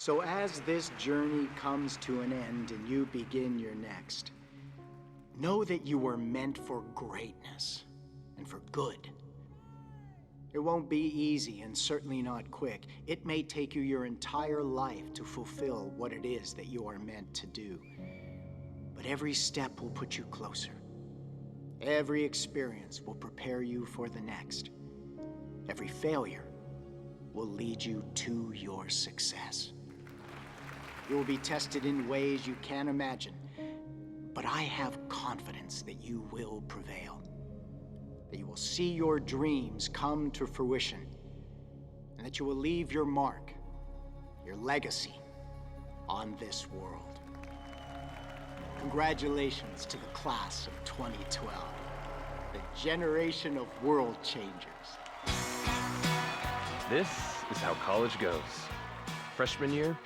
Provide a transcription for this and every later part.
So as this journey comes to an end and you begin your next, know that you were meant for greatness and for good. It won't be easy and certainly not quick. It may take you your entire life to fulfill what it is that you are meant to do. But every step will put you closer. Every experience will prepare you for the next. Every failure will lead you to your success. You will be tested in ways you can't imagine, but I have confidence that you will prevail, that you will see your dreams come to fruition, and that you will leave your mark, your legacy, on this world. Congratulations to the class of 2012, the generation of world changers. This is how college goes. Freshman year,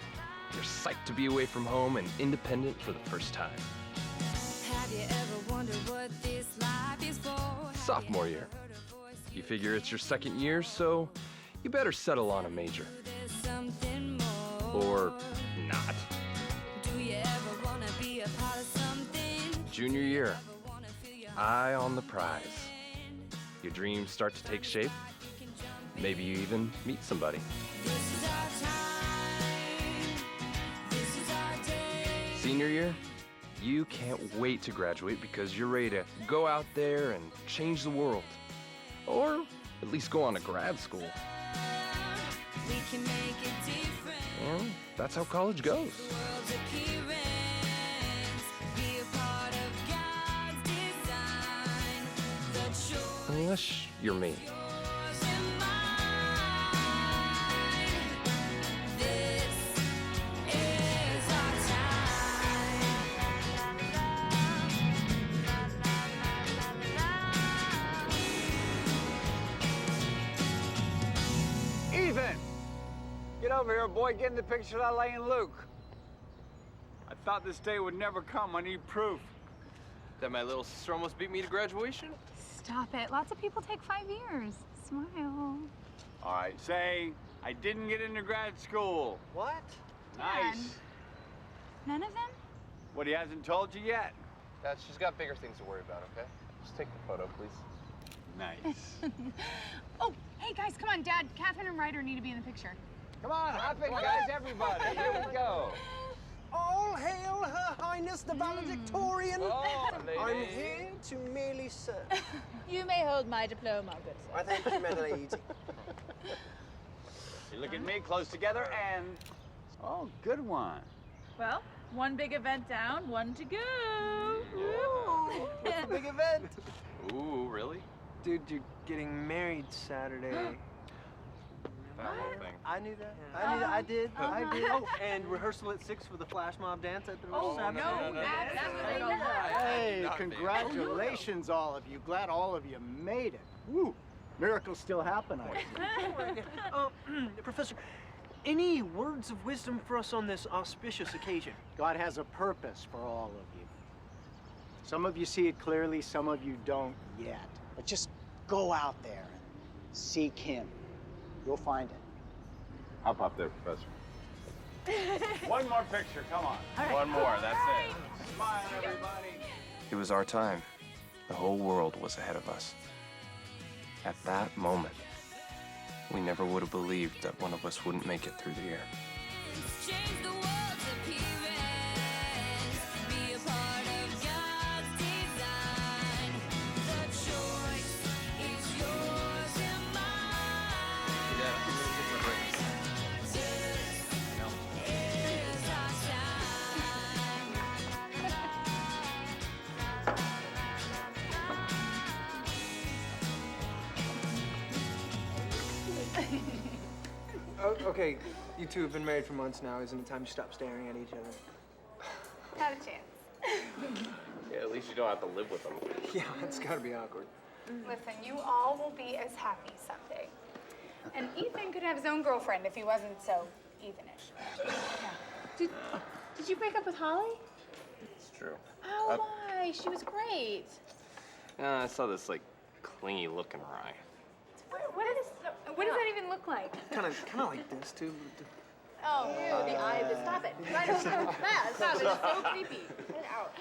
you're psyched to be away from home and independent for the first time. Have you ever wondered what this life is for? Sophomore year, you figure it's your second year, so you better settle on a major. There's something more. Or not. Do you ever wanna be a part of something? Junior year, Ever wanna feel your eye on the prize. Your dreams start to take shape. Maybe you even meet somebody. This is our time. This is our day. Senior year, you can't wait to graduate because you're ready to go out there and change the world. Or at least go on to grad school. We can make it different. And that's how college goes. The world's appearance. Be a part of God's design. The choice Unless you're me. yours and mine. This is our time. Ethan! Get over here, boy. Get in the picture of that lane, Luke. I thought this day would never come. I need proof. That my little sister almost beat me to graduation? Stop it. Lots of people take 5 years. Smile. All right, say, I didn't get into grad school. What? Nice. None of them? What, he hasn't told you yet? Dad, she's got bigger things to worry about, okay? Just take the photo, please. Nice. Oh, hey guys, come on. Dad, Catherine and Ryder need to be in the picture. Come on, hop in, guys, everybody. Here we go. All hail Her Highness the Valedictorian. Oh, I'm lady. here to merely serve. You may hold my diploma, good sir. I thank you, my lady. You look at me, close together, and... Oh, good one. Well, one big event down, one to go. Ooh, what's the big event? Ooh, really? Dude, you're getting married Saturday. That whole thing. I knew that. I knew that. I did. I did. Oh, and rehearsal at 6 for the flash mob dance at the Saturday. absolutely not. Hey, Not me. congratulations, all of you. Glad all of you made it. Woo! Miracles still happen, I see. Professor, any words of wisdom for us on this auspicious occasion? God has a purpose for all of you. Some of you see it clearly, some of you don't yet. But just go out there and seek Him. You'll find it. Hop up there, Professor. One more picture, come on. One more, that's it. Smile, everybody. It was our time. The whole world was ahead of us. At that moment, we never would have believed that one of us wouldn't make it through the year. Change the world's appearance. Be a part of God's design. The choice is yours and mine. This is our time. Okay, you two have been married for months now. Isn't it time to stop staring at each other? Not a chance. Yeah, at least you don't have to live with them. Yeah, it's gotta be awkward. Listen, you all will be as happy someday. And Ethan could have his own girlfriend if he wasn't so Ethanish. Yeah. Did you break up with Holly? It's true. Oh, why? She was great. I saw this, like, clingy looking rye. What does that even look like? Kind of like this too. Oh, ew, the eye of the... Stop it. Right over that. Stop it. It's so creepy. Get it out.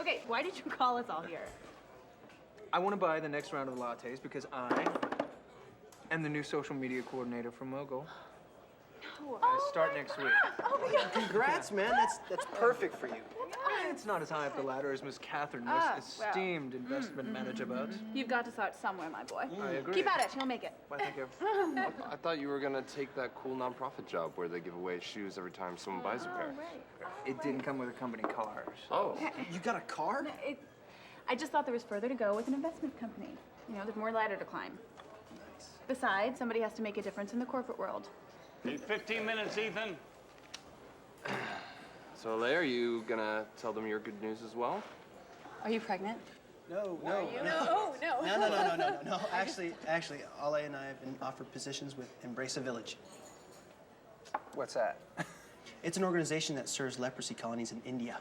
Okay, why did you call us all here? I want to buy the next round of lattes because I am the new social media coordinator for Mogul. I start next week. Congrats, man. That's perfect for you. It's not as high up the ladder as Miss Catherine, this esteemed investment manager, but You've got to start somewhere, my boy. I agree. Keep at it. You'll make it. Why, thank you. I thought you were gonna take that cool nonprofit job where they give away shoes every time someone buys a pair. It didn't come with a company car. So. Oh. You got a car? I just thought there was further to go with an investment company. You know, there's more ladder to climb. Besides, somebody has to make a difference in the corporate world. Need 15 minutes, Ethan. So, Leia, are you gonna tell them your good news as well? Are you pregnant? No. No. No. Actually, Ale and I have been offered positions with Embrace a Village. What's that? It's an organization that serves leprosy colonies in India.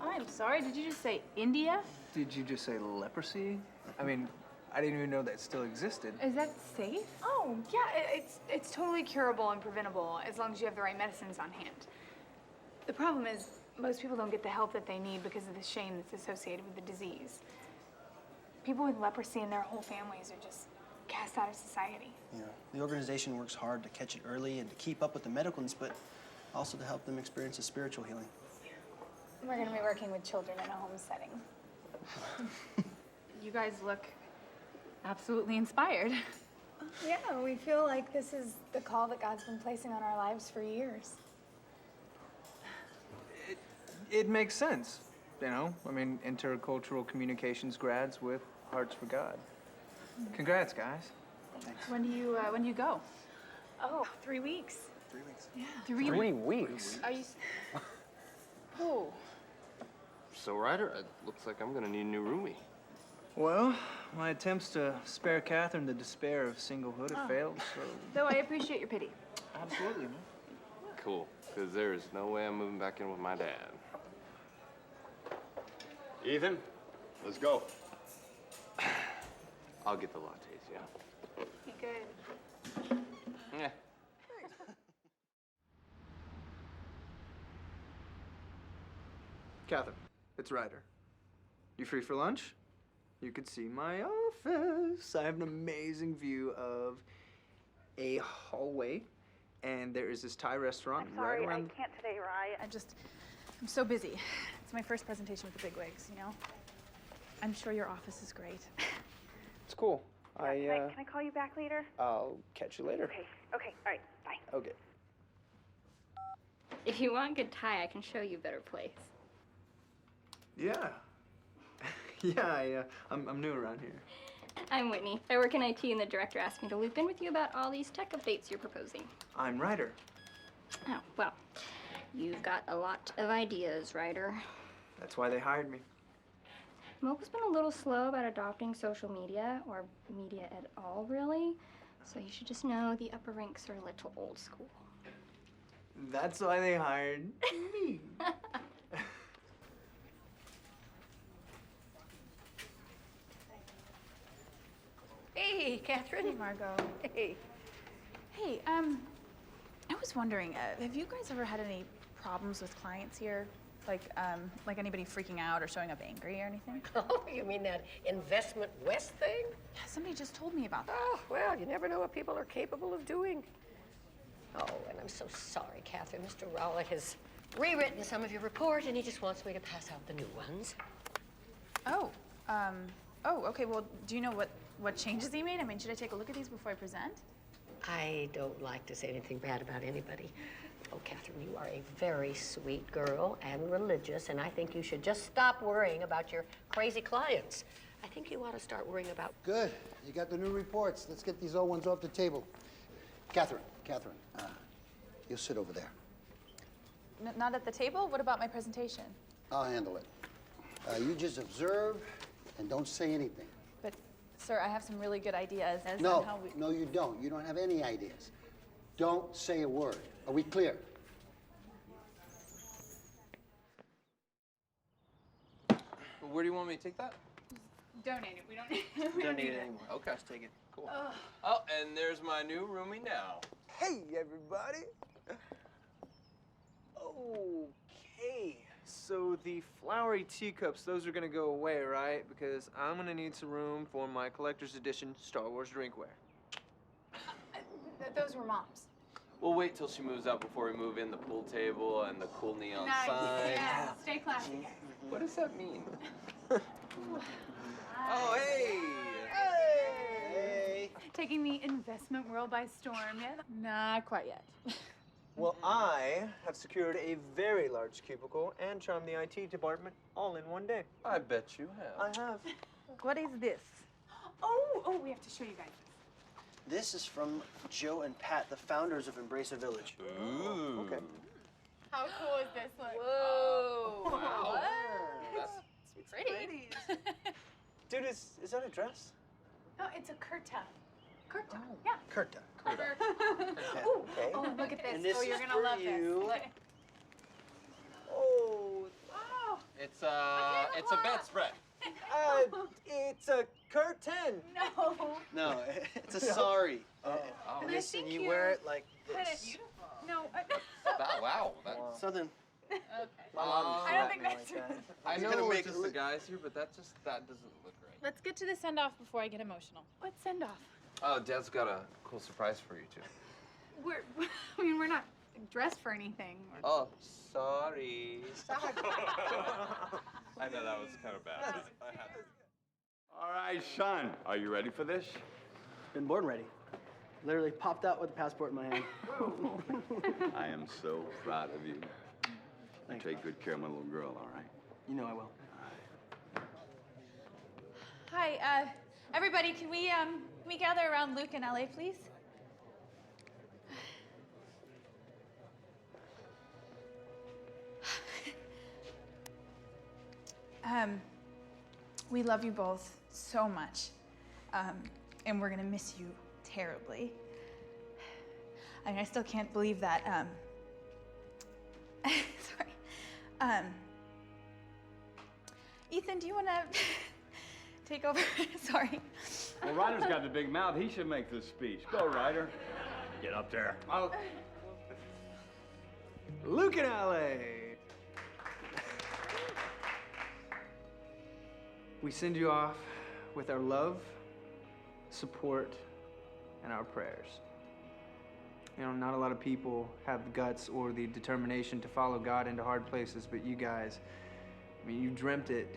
I'm sorry, did you just say India? Did you just say leprosy? I mean, I didn't even know that still existed. Is that safe? Oh, yeah, it's totally curable and preventable as long as you have the right medicines on hand. The problem is, most people don't get the help that they need because of the shame that's associated with the disease. People with leprosy and their whole families are just cast out of society. You know, the organization works hard to catch it early and to keep up with the medical needs, but also to help them experience a spiritual healing. We're gonna be working with children in a home setting. You guys look absolutely inspired. Yeah, we feel like this is the call that God's been placing on our lives for years. It makes sense, you know? I mean, intercultural communications grads with hearts for God. Congrats, guys. When do you go? Oh, 3 weeks. 3 weeks. Yeah. 3 weeks? Are you... Oh. So, Ryder, it looks like I'm gonna need a new roomie. Well, my attempts to spare Catherine the despair of singlehood have failed, so... Though I appreciate your pity. Absolutely, man. Cool, because there's no way I'm moving back in with my dad. Ethan, let's go. I'll get the lattes, yeah? Be good. Yeah. Catherine, it's Ryder. You free for lunch? You could see my office. I have an amazing view of a hallway, and there is this Thai restaurant right around. I can't today, Rye. I'm so busy. It's my first presentation with the bigwigs, you know? I'm sure your office is great. It's cool. Can I call you back later? I'll catch you later. Okay, all right, bye. Okay. If you want good Thai, I can show you a better place. Yeah. Yeah, I'm new around here. I'm Whitney. I work in IT, and the director asked me to loop in with you about all these tech updates you're proposing. I'm Ryder. Oh, well, you've got a lot of ideas, Ryder. That's why they hired me. Mocha's been a little slow about adopting social media, or media at all, really. So you should just know the upper ranks are a little old school. That's why they hired me. Hey, Catherine. Hey, Margot. Hey. Hey, I was wondering, have you guys ever had any problems with clients here? Like anybody freaking out or showing up angry or anything? Oh, you mean that Investment West thing? Yeah, somebody just told me about that. Oh, well, you never know what people are capable of doing. Oh, and I'm so sorry, Catherine. Mr. Rowlett has rewritten some of your report, and he just wants me to pass out the new ones. Oh, okay, well, do you know what changes he made? I mean, should I take a look at these before I present? I don't like to say anything bad about anybody. Oh, Catherine, you are a very sweet girl and religious, and I think you should just stop worrying about your crazy clients. I think you ought to start worrying about... Good. You got the new reports. Let's get these old ones off the table. Catherine, you'll sit over there. Not at the table? What about my presentation? I'll handle it. You just observe and don't say anything. But, sir, I have some really good ideas as No, on how we... no, you don't. You don't have any ideas. Don't say a word. Are we clear? Where do you want me to take that? Donate it. We don't Don't need it anymore. Okay. Just take it. Cool. Oh, and there's my new roomie now. Hey, everybody. the flowery teacups, those are gonna go away, right? Because I'm gonna need some room for my collector's edition Star Wars drinkware. Those were Mom's. We'll wait till she moves out before we move in the pool table and the cool neon Nice. sign. Yeah. Stay classy. What does that mean? Oh, hey! Hey! Taking the investment world by storm yet? Not quite yet. Well, I have secured a very large cubicle and charmed the IT department all in one day. I bet you have. I have. What is this? Oh, we have to show you guys this. This is from Joe and Pat, the founders of Embrace a Village. Ooh. Okay. How cool is this? Look. Whoa. Wow. What? That's Pretty. Dude, is that a dress? No, it's a kurta. Kurta. Yeah. Kurta. Ooh. Okay. Oh, look at this. And this oh, you're is gonna for love you. this. Oh, Wow. It's a bedspread. it's a curtain. No. No, it's a sari. Oh. And I Listen, think you you wear it like Put this. it. No. Wow. Something. Okay. My mom I don't slapped think me that's like that. I It's know gonna we're make just it the look- guys here, but that doesn't look right. Let's get to the send-off before I get emotional. What send off? Oh, Dad's got a cool surprise for you two. We're not dressed for anything. Oh, sorry. I know that was kind of bad. All right, son, are you ready for this? Been born ready. Literally popped out with a passport in my hand. I am so proud of you. You Thanks, take Pop. good care of my little girl, all right? You know I will. Hi, everybody, can we gather around Luke in LA, please? We love you both so much, and we're gonna miss you terribly. I mean, I still can't believe that, sorry. Ethan, do you wanna take over? Sorry. Well, Ryder's got the big mouth. He should make this speech. Go, Ryder. Get up there. Oh. Luke in LA. We send you off with our love, support, and our prayers. You know, not a lot of people have the guts or the determination to follow God into hard places, but you guys, I mean, you dreamt it,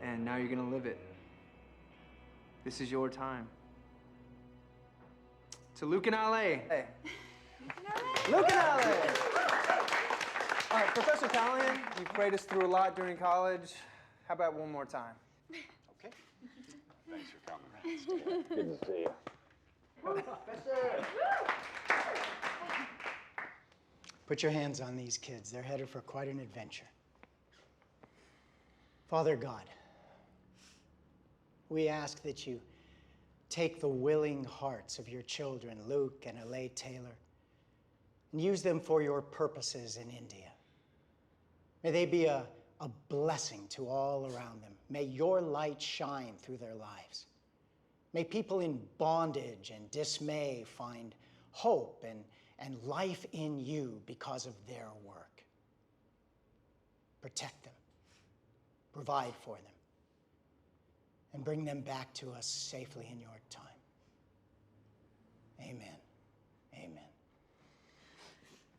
and now you're gonna live it. This is your time. To Luke in LA. Hey. Luke in LA! All right, Professor Callahan, you prayed us through a lot during college. How about one more time? Okay. Thanks for coming. Good to see you. Put your hands on these kids. They're headed for quite an adventure. Father God, we ask that you take the willing hearts of your children, Luke and Alay Taylor, and use them for your purposes in India. May they be a blessing to all around them. May your light shine through their lives. May people in bondage and dismay find hope and life in you because of their work. Protect them, provide for them, and bring them back to us safely in your time. Amen. Amen.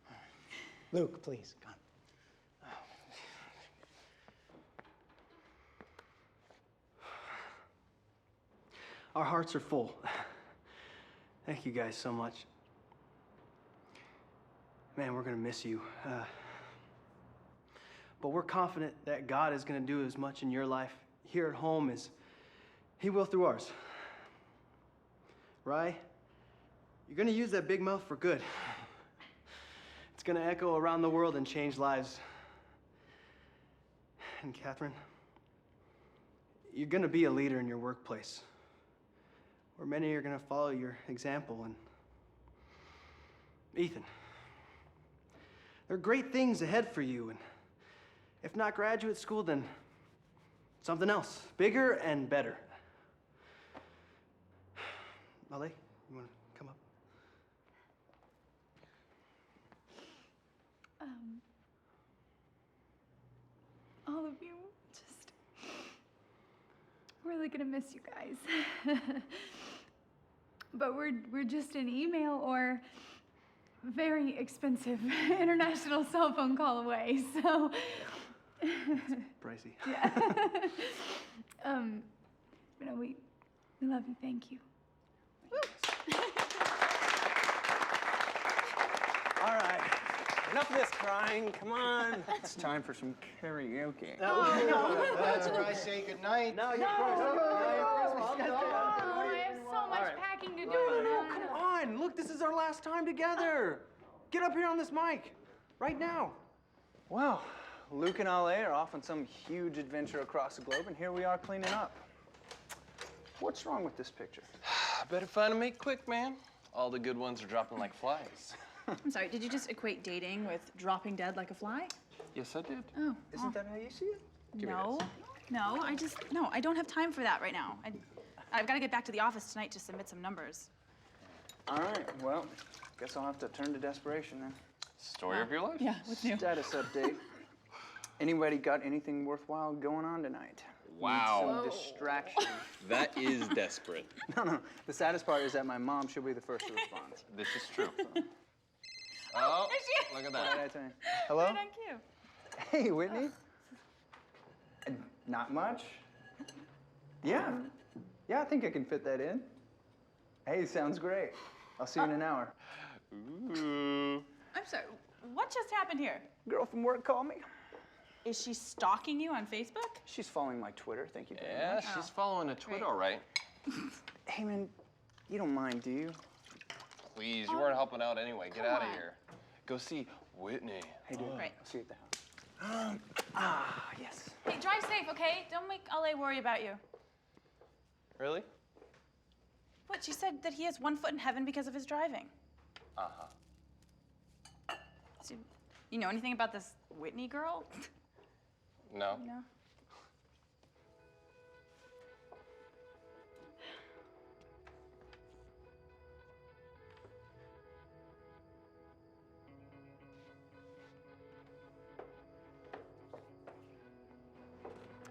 All right. Luke, please, come. Our hearts are full. Thank you guys so much. Man, we're gonna miss you. But we're confident that God is gonna do as much in your life here at home as He will through ours. Rye, you're gonna use that big mouth for good. It's gonna echo around the world and change lives. And Catherine, you're gonna be a leader in your workplace, where many are gonna follow your example. And Ethan, there are great things ahead for you, and if not graduate school, then something else, bigger and better. Malay, you wanna come up? All the you. Just really gonna miss you guys. But we're just an email or very expensive international cell phone call away, so. Pricey. Yeah. But no, we love you. Thank you. All right. Enough of this crying. Come on. It's time for some karaoke. That's where I say goodnight. No, you're first. Oh, I have so much packing to do. No, come on. Look, this is our last time together. Get up here on this mic. Right now. Well, Luke and Ale are off on some huge adventure across the globe, and here we are cleaning up. What's wrong with this picture? Better find and make quick, man. All the good ones are dropping like flies. I'm sorry, did you just equate dating with dropping dead like a fly? Yes, I did. Oh. Isn't that how you see it? No, I don't have time for that right now. I've got to get back to the office tonight to submit some numbers. All right, well, guess I'll have to turn to desperation then. Story of your life? Yeah, what's new? Status update. Anybody got anything worthwhile going on tonight? Wow. Need some distraction. That is desperate. No. The saddest part is that my mom, she'll be the first to respond. This is true. Oh, look at What did I that. tell you? Hello? Right on cue. Hey, Whitney. Not much. Yeah. Yeah, I think I can fit that in. Hey, sounds great. I'll see you in an hour. Ooh. I'm sorry, what just happened here? Girl from work called me. Is she stalking you on Facebook? She's following my Twitter. Thank you very Yeah, much. she's following a tweet, all right. Hey, man, you don't mind, do you? Please, you weren't helping out anyway. Get out of here. Go see Whitney. Hey, dude. Right. I'll see you at the house. Yes. Hey, drive safe, okay? Don't make LA worry about you. Really? What, she said that he has one foot in heaven because of his driving. Uh-huh. So, you know anything about this Whitney girl? No. No.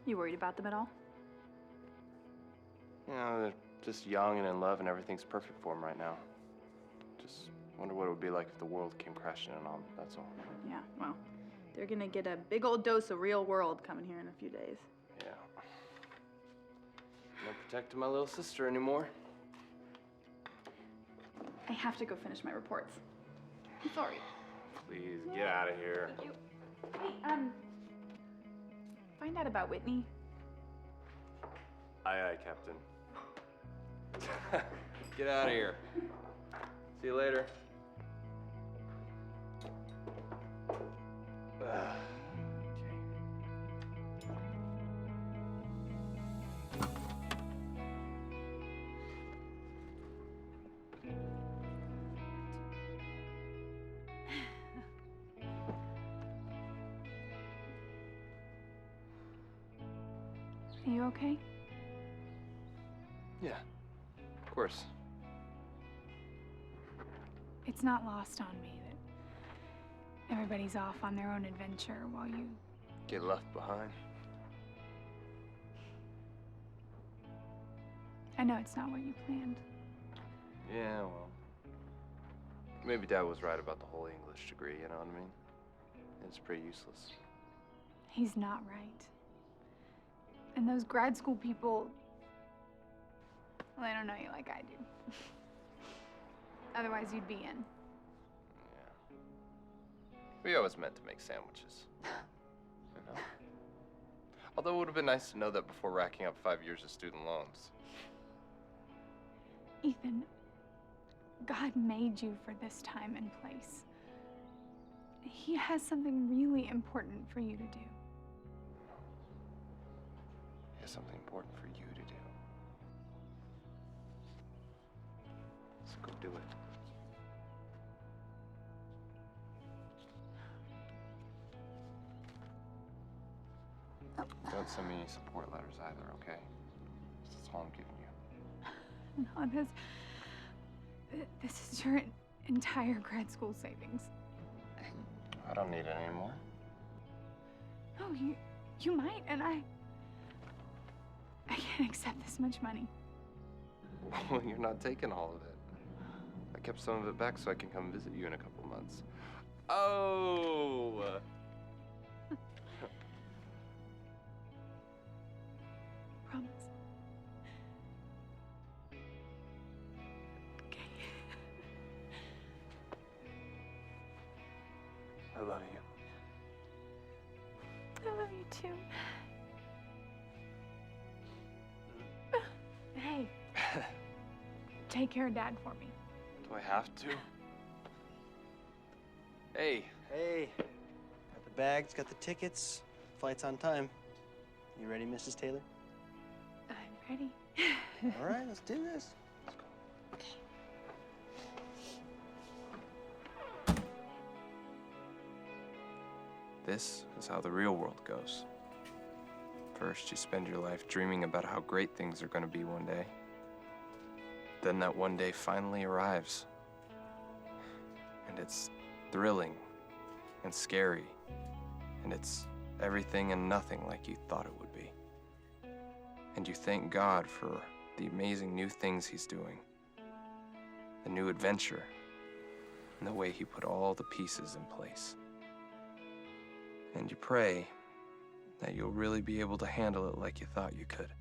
You worried about them at all? You know, they're just young and in love and everything's perfect for them right now. Just wonder what it would be like if the world came crashing in on them, that's all. Yeah, well, they're gonna get a big old dose of real world coming here in a few days. Yeah. Not protecting my little sister anymore. I have to go finish my reports. I'm sorry. Please, get out of here. Thank you. Hey, find out about Whitney. Aye, aye, Captain. Get out of here. See you later. Are you okay? Yeah, of course. It's not lost on me that everybody's off on their own adventure while you... Get left behind. I know it's not what you planned. Yeah, well, maybe Dad was right about the whole English degree, you know what I mean? It's pretty useless. He's not right. And those grad school people, well, they don't know you like I do. Otherwise, you'd be in. Yeah. We always meant to make sandwiches. You know? Although it would have been nice to know that before racking up 5 years of student loans. Ethan, God made you for this time and place. He has something really important for you to do. Here's something important for you to do. So go do it. Don't send me any support letters either, okay? That's all I'm giving you. No, this is your entire grad school savings. I don't need it anymore. No, You might, and I can't accept this much money. Well, you're not taking all of it. I kept some of it back so I can come visit you in a couple months. Oh! Promise. Okay. I love you. I love you too. Hey, take care of Dad for me. Do I have to? Hey. Hey, got the bags, got the tickets. Flight's on time. You ready, Mrs. Taylor? I'm ready. All right, let's do this. This is how the real world goes. First, you spend your life dreaming about how great things are going to be one day. Then that one day finally arrives. And it's thrilling and scary. And it's everything and nothing like you thought it would be. And you thank God for the amazing new things He's doing, the new adventure, and the way He put all the pieces in place. And you pray that you'll really be able to handle it like you thought you could.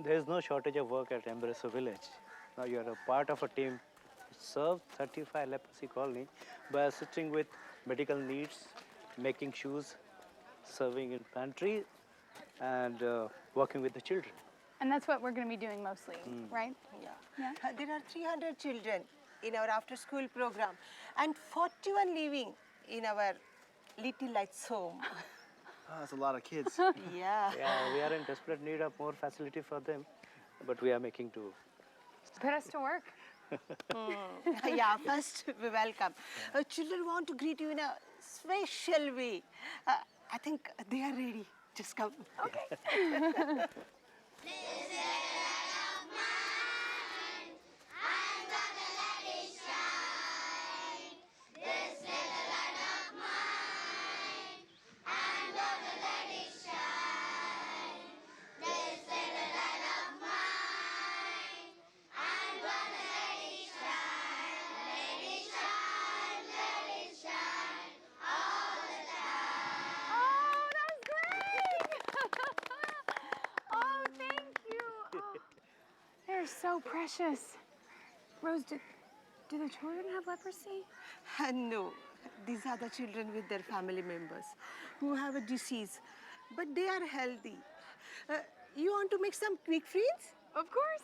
There is no shortage of work at Embracer Village. Now you are a part of a team to serve 35 leprosy colony by assisting with medical needs, making shoes, serving in pantry, and working with the children. And that's what we're going to be doing mostly, right? Yeah. There are 300 children in our after-school program and 41 living in our Little Lights home. Oh, that's a lot of kids. Yeah. Yeah, we are in desperate need of more facility for them, but we are making do. Put us to work. Yeah, first we welcome. Children want to greet you in a special way. I think they are ready. Just come. Okay. They're so precious. Rose, do the children have leprosy? No, these are the children with their family members who have a disease, but they are healthy. You want to make some quick friends? Of course.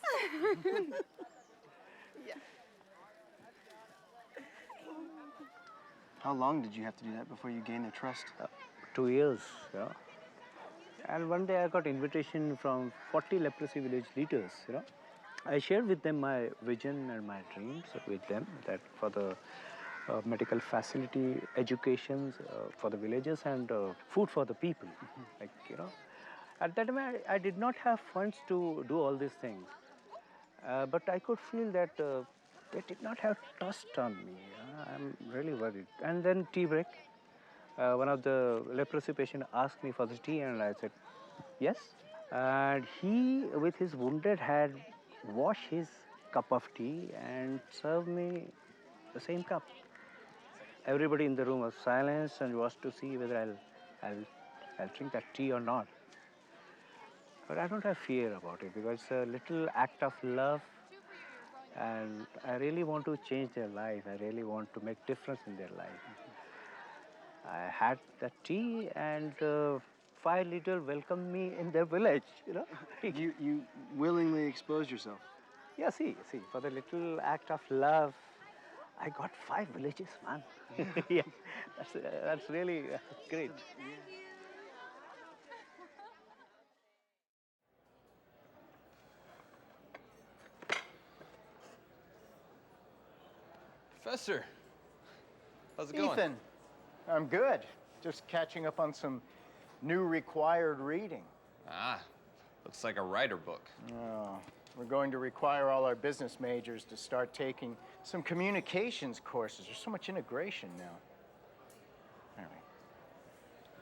Yeah. How long did you have to do that before you gained their trust? 2 years, yeah. And one day I got invitation from 40 leprosy village leaders, I shared with them my vision and my dreams with them that for the medical facility, education for the villagers and food for the people. At that time I did not have funds to do all these things. But I could feel that they did not have trust on me. I'm really worried. And then tea break. One of the leprosy patients asked me for the tea and I said, yes. And he, with his wounded hand, washed his cup of tea and served me the same cup. Everybody in the room was silenced and was to see whether I'll drink that tea or not. But I don't have fear about it because it's a little act of love and I really want to change their life. I really want to make difference in their life. I had the tea and 5 little welcomed me in their village, you know. You willingly exposed yourself. Yeah, see, for the little act of love, I got 5 villages, man. Yeah, that's really great. Professor, how's it going? Ethan, I'm good. Just catching up on some new required reading. Ah, looks like a writer book. Oh, we're going to require all our business majors to start taking some communications courses. There's so much integration now. Anyway,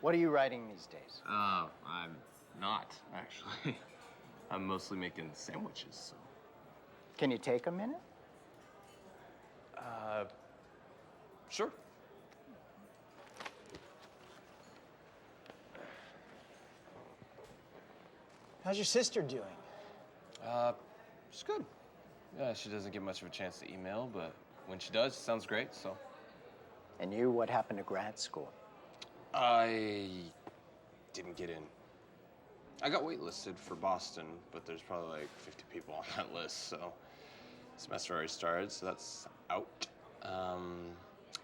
what are you writing these days? I'm not, actually. I'm mostly making sandwiches, so. Can you take a minute? Sure. How's your sister doing? She's good. Yeah, she doesn't get much of a chance to email, but when she does, it sounds great, so. And you, what happened to grad school? I didn't get in. I got waitlisted for Boston, but there's probably like 50 people on that list, so semester already started, so that's out.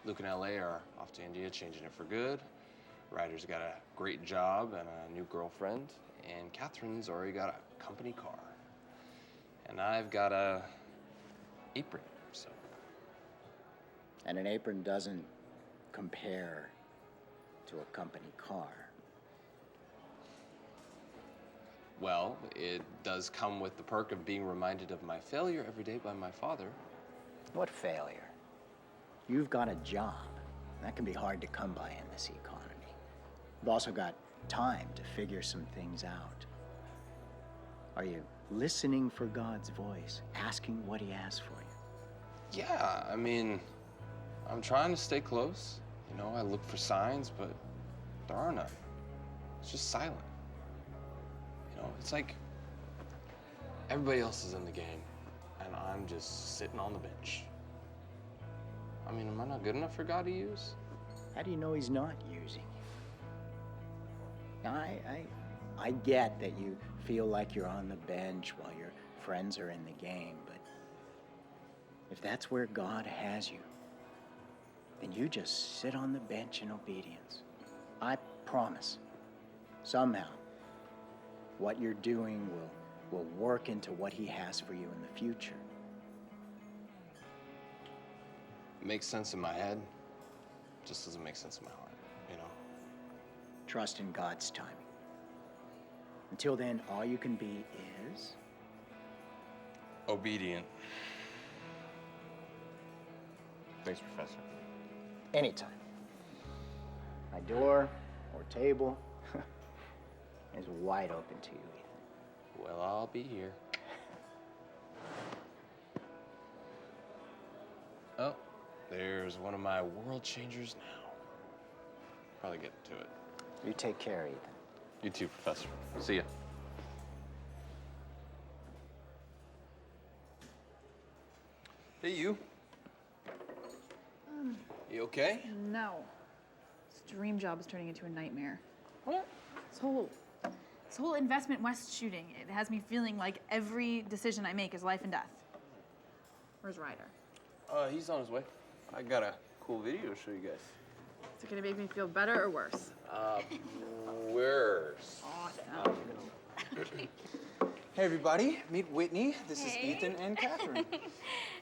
Luke and LA are off to India, changing it for good. Ryder's got a great job and a new girlfriend, and Catherine's already got a company car. And I've got a apron, so. And an apron doesn't compare to a company car. Well, it does come with the perk of being reminded of my failure every day by my father. What failure? You've got a job. That can be hard to come by in this economy. You've also got time to figure some things out. Are you listening for God's voice, asking what he has for you? Yeah, I mean, I'm trying to stay close. You know, I look for signs, but there are none. It's just silent. You know, it's like everybody else is in the game, and I'm just sitting on the bench. I mean, am I not good enough for God to use? How do you know he's not using you? Now, I get that you feel like you're on the bench while your friends are in the game, but if that's where God has you, then you just sit on the bench in obedience. I promise, somehow, what you're doing will work into what he has for you in the future. It makes sense in my head, just doesn't make sense in my heart, you know? Trust in God's timing. Until then, all you can be is obedient. Thanks, Professor. anytime. My door or table is wide open to you, Ethan. Well, I'll be here. Oh, there's one of my world changers now. Probably get to it. You take care, Ethan. You too, Professor. See ya. Hey, you. You okay? No. This dream job is turning into a nightmare. What? This whole Investment West shooting, it has me feeling like every decision I make is life and death. Where's Ryder? He's on his way. I got a cool video to show you guys. Is it gonna make me feel better or worse? Worse. Awesome. Hey, everybody. Meet Whitney. This is Hey. Ethan and Catherine.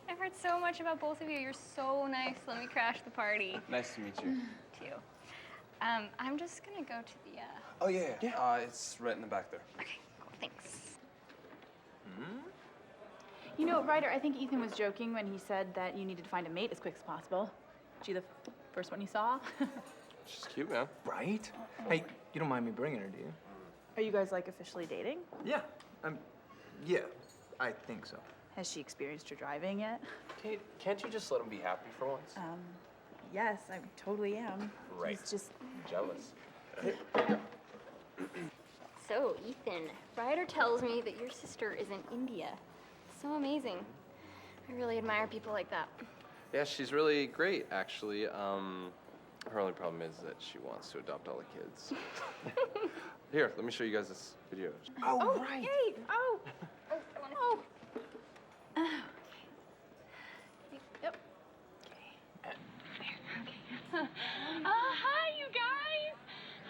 I've heard so much about both of you. You're so nice. Let me crash the party. Nice to meet you. Too. I'm just gonna go to the. Oh, yeah. It's right in the back there. Okay, cool. Thanks. You know, Ryder, I think Ethan was joking when he said that you needed to find a mate as quick as possible. She the first one you saw? She's cute, man. Right? Hey, you don't mind me bringing her, do you? Are you guys, like, officially dating? Yeah. Yeah, I think so. Has she experienced her driving yet? Kate, can't you just let him be happy for once? Yes, I totally am. Right. He's just... Jealous. So, Ethan, Ryder tells me that your sister is in India. So amazing. I really admire people like that. Yeah, she's really great, actually. Her only problem is that she wants to adopt all the kids. Here, let me show you guys this video. Oh, right. Kate. Oh. Oh. Yep. Hi, you guys.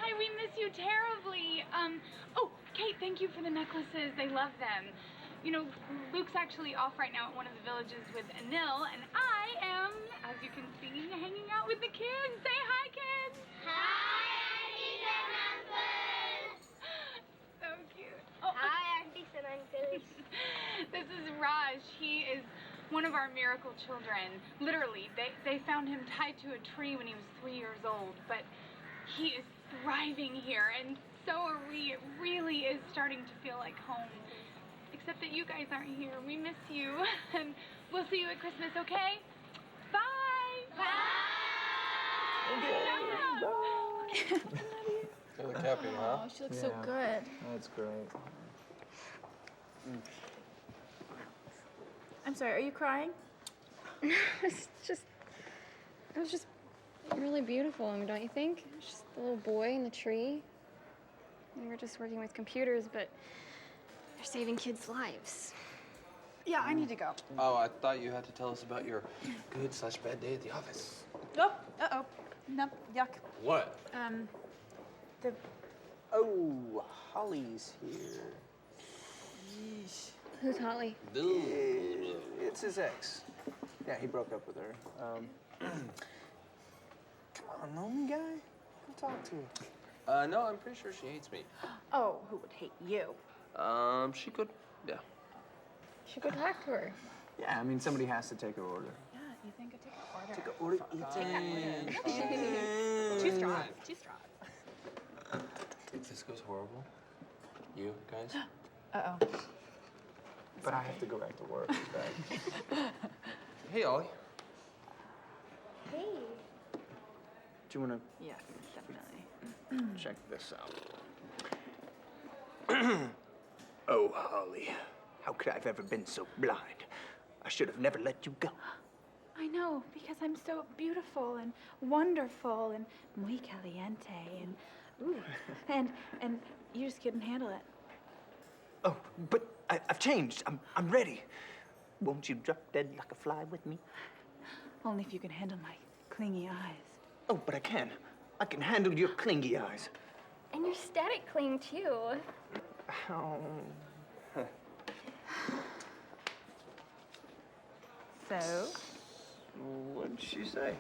Hi, we miss you terribly. Oh, Kate, thank you for the necklaces. They love them. You know, Luke's actually off right now at one of the villages with Anil, and I am, as you can see, hanging out with the kids. Say hi, kids. Hi, aunties and uncles. So cute. Oh. Hi, aunties and uncles. This is Raj. He is one of our miracle children. Literally, they found him tied to a tree when he was 3 years old, but he is thriving here, and so are we. It really is starting to feel like home. Except that you guys aren't here. We miss you. And we'll see you at Christmas, okay? Bye! Bye! You look happy, huh? Oh, she looks so good. That's great. I'm sorry, are you crying? It was just really beautiful. I mean, don't you think? It's just the little boy in the tree. We were just working with computers, but they're saving kids' lives. Yeah, I need to go. Oh, I thought you had to tell us about your good/bad day at the office. Oh, uh-oh. No, yuck. What? The... Oh, Holly's here. Yeesh. Who's Holly? It's his ex. Yeah, he broke up with her. Come on, lonely guy. Go talk to her. No, I'm pretty sure she hates me. Oh, who would hate you? She could, yeah. Should go talk to her. Yeah, I mean, somebody has to take her order. Yeah, you think I take an order? Take an order, Two straws. Two straws. If this goes horrible, you guys? Uh-oh. But I have to go back to work. Hey, Ollie. Hey. Do you want to Yes, definitely. check this out? Oh, Holly, how could I have ever been so blind? I should have never let you go. I know, because I'm so beautiful and wonderful and muy caliente and ooh, and you just couldn't handle it. Oh, but I've changed. I'm ready. Won't you drop dead like a fly with me? Only if you can handle my clingy eyes. Oh, but I can. I can handle your clingy eyes. And your static cling, too. Oh. So? What'd she say?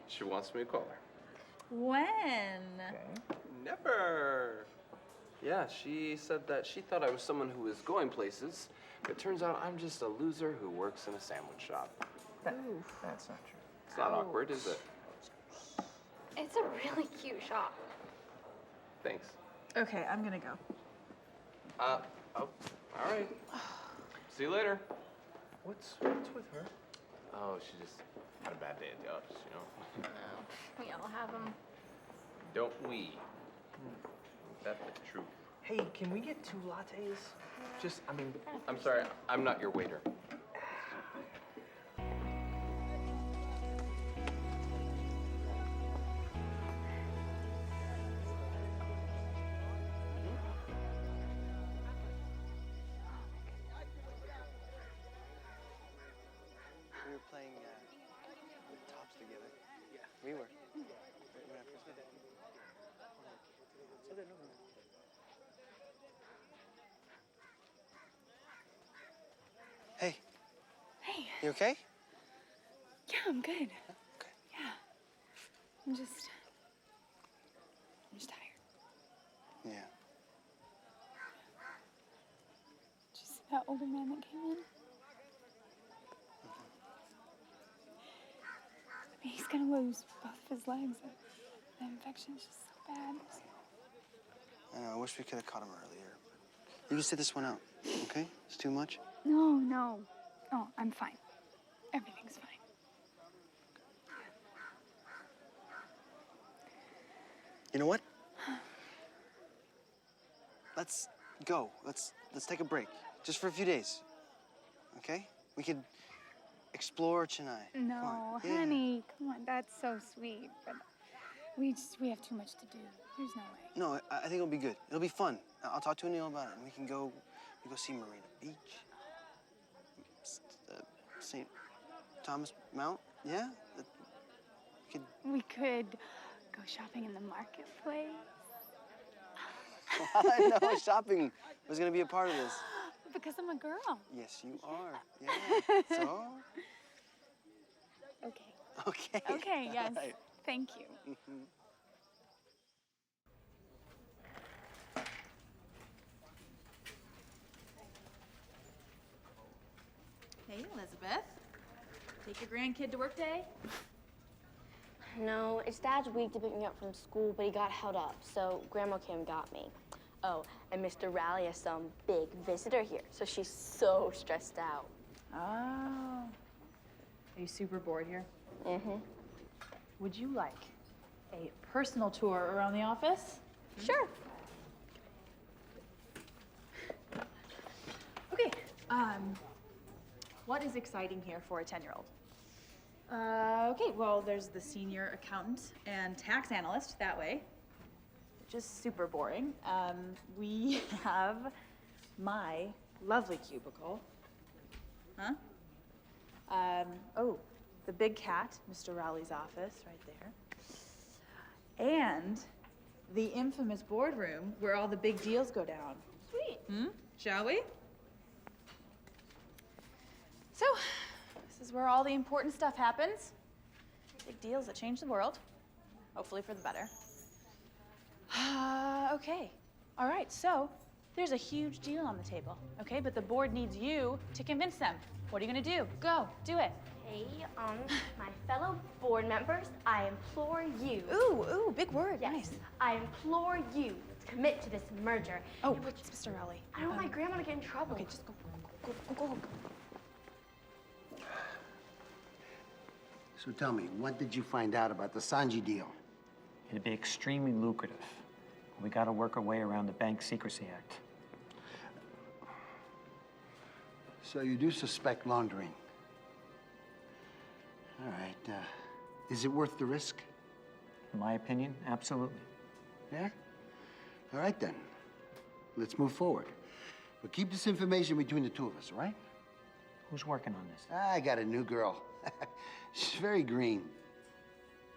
She wants me to call her. When? Never. Yeah, she said that she thought I was someone who was going places, but it turns out I'm just a loser who works in a sandwich shop. That's not true. It's not awkward, is it? It's a really cute shop. Thanks. Okay, I'm gonna go. Oh, all right. See you later. What's with her? Oh, she just had a bad day at the office, you know? We all have them. Don't we? That's the truth. Hey, can we get 2 lattes? Just, I mean... I'm sorry, I'm not your waiter. We were playing with tops together. Yeah. We were. When I first met you. It's okay, no problem. Hey. Hey. You okay? Yeah, I'm good. Okay. Yeah. I'm just tired. Yeah. Did you see that older man that came in? I mean, he's gonna lose both of his legs. The infection's just so bad. I know, I wish we could have caught him earlier. You can sit this one out, okay? It's too much? No. Oh, I'm fine. Everything's fine. You know what? Let's go. Let's take a break. Just for a few days. Okay? We could explore Chennai. No, Yeah. honey, come on. That's so sweet. But We have too much to do. There's no way. No, I think it'll be good. It'll be fun. I'll talk to Neil about it, and we can go see Marina Beach, St. Thomas Mount. Yeah, We could go shopping in the marketplace. I know shopping was gonna be a part of this. Because I'm a girl. Yes, you are. Yeah. So. Okay. Okay. Okay, yes. All right. Thank you. Hey, Elizabeth. Take your grandkid to work day? No, it's Dad's week to pick me up from school, but he got held up, so Grandma Kim got me. Oh, and Mr. Raleigh has some big visitor here, so she's so stressed out. Oh. Are you super bored here? Mm-hmm. Would you like a personal tour around the office? Sure. Okay, what is exciting here for a 10-year-old? Okay, well, there's the senior accountant and tax analyst that way. Just super boring. We have my lovely cubicle. Huh? Oh, the big cat, Mr. Rowley's office right there. And the infamous boardroom where all the big deals go down. Sweet. Shall we? So, this is where all the important stuff happens. Big deals that change the world, hopefully for the better. Okay, all right, so there's a huge deal on the table, okay? But the board needs you to convince them. What are you gonna do? Go, do it. Hey, my fellow board members, I implore you. Ooh, big word, yes, nice. I implore you to commit to this merger. Oh, it's Mr. Rowley. I don't want my grandma to get in trouble. Okay, just go. So tell me, what did you find out about the Sanji deal? It'd be extremely lucrative. We gotta work our way around the Bank Secrecy Act. So you do suspect laundering? All right, is it worth the risk? In my opinion, absolutely. Yeah? All right then, let's move forward. But keep this information between the two of us, all right? Who's working on this? I got a new girl. She's very green.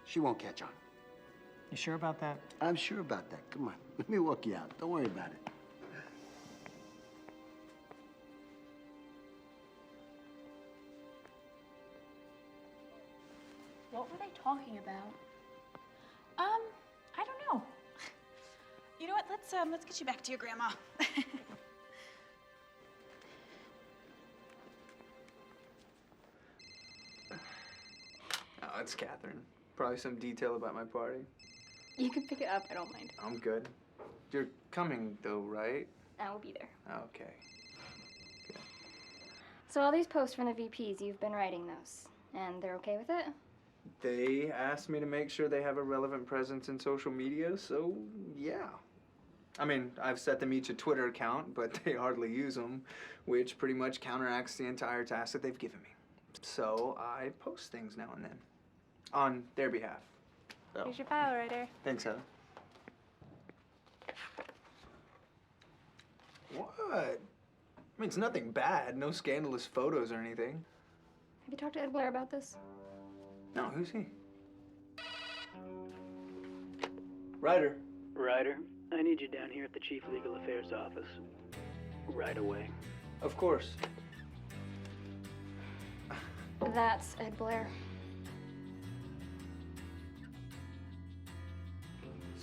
She won't catch on. You sure about that? I'm sure about that. Come on, let me walk you out. Don't worry about it. What were they talking about? I don't know. You know what, let's get you back to your grandma. Oh, it's Catherine. Probably some detail about my party. You can pick it up. I don't mind. I'm good. You're coming, though, right? I will be there. Okay. So all these posts from the VPs, you've been writing those, and they're okay with it? They asked me to make sure they have a relevant presence in social media, so yeah. I mean, I've set them each a Twitter account, but they hardly use them, which pretty much counteracts the entire task that they've given me. So I post things now and then, on their behalf. So. Here's your file, Ryder. Thanks, Heather. What? I mean, it's nothing bad. No scandalous photos or anything. Have you talked to Ed Blair about this? No, who's he? Ryder. Ryder, I need you down here at the Chief Legal Affairs office. Right away. Of course. That's Ed Blair.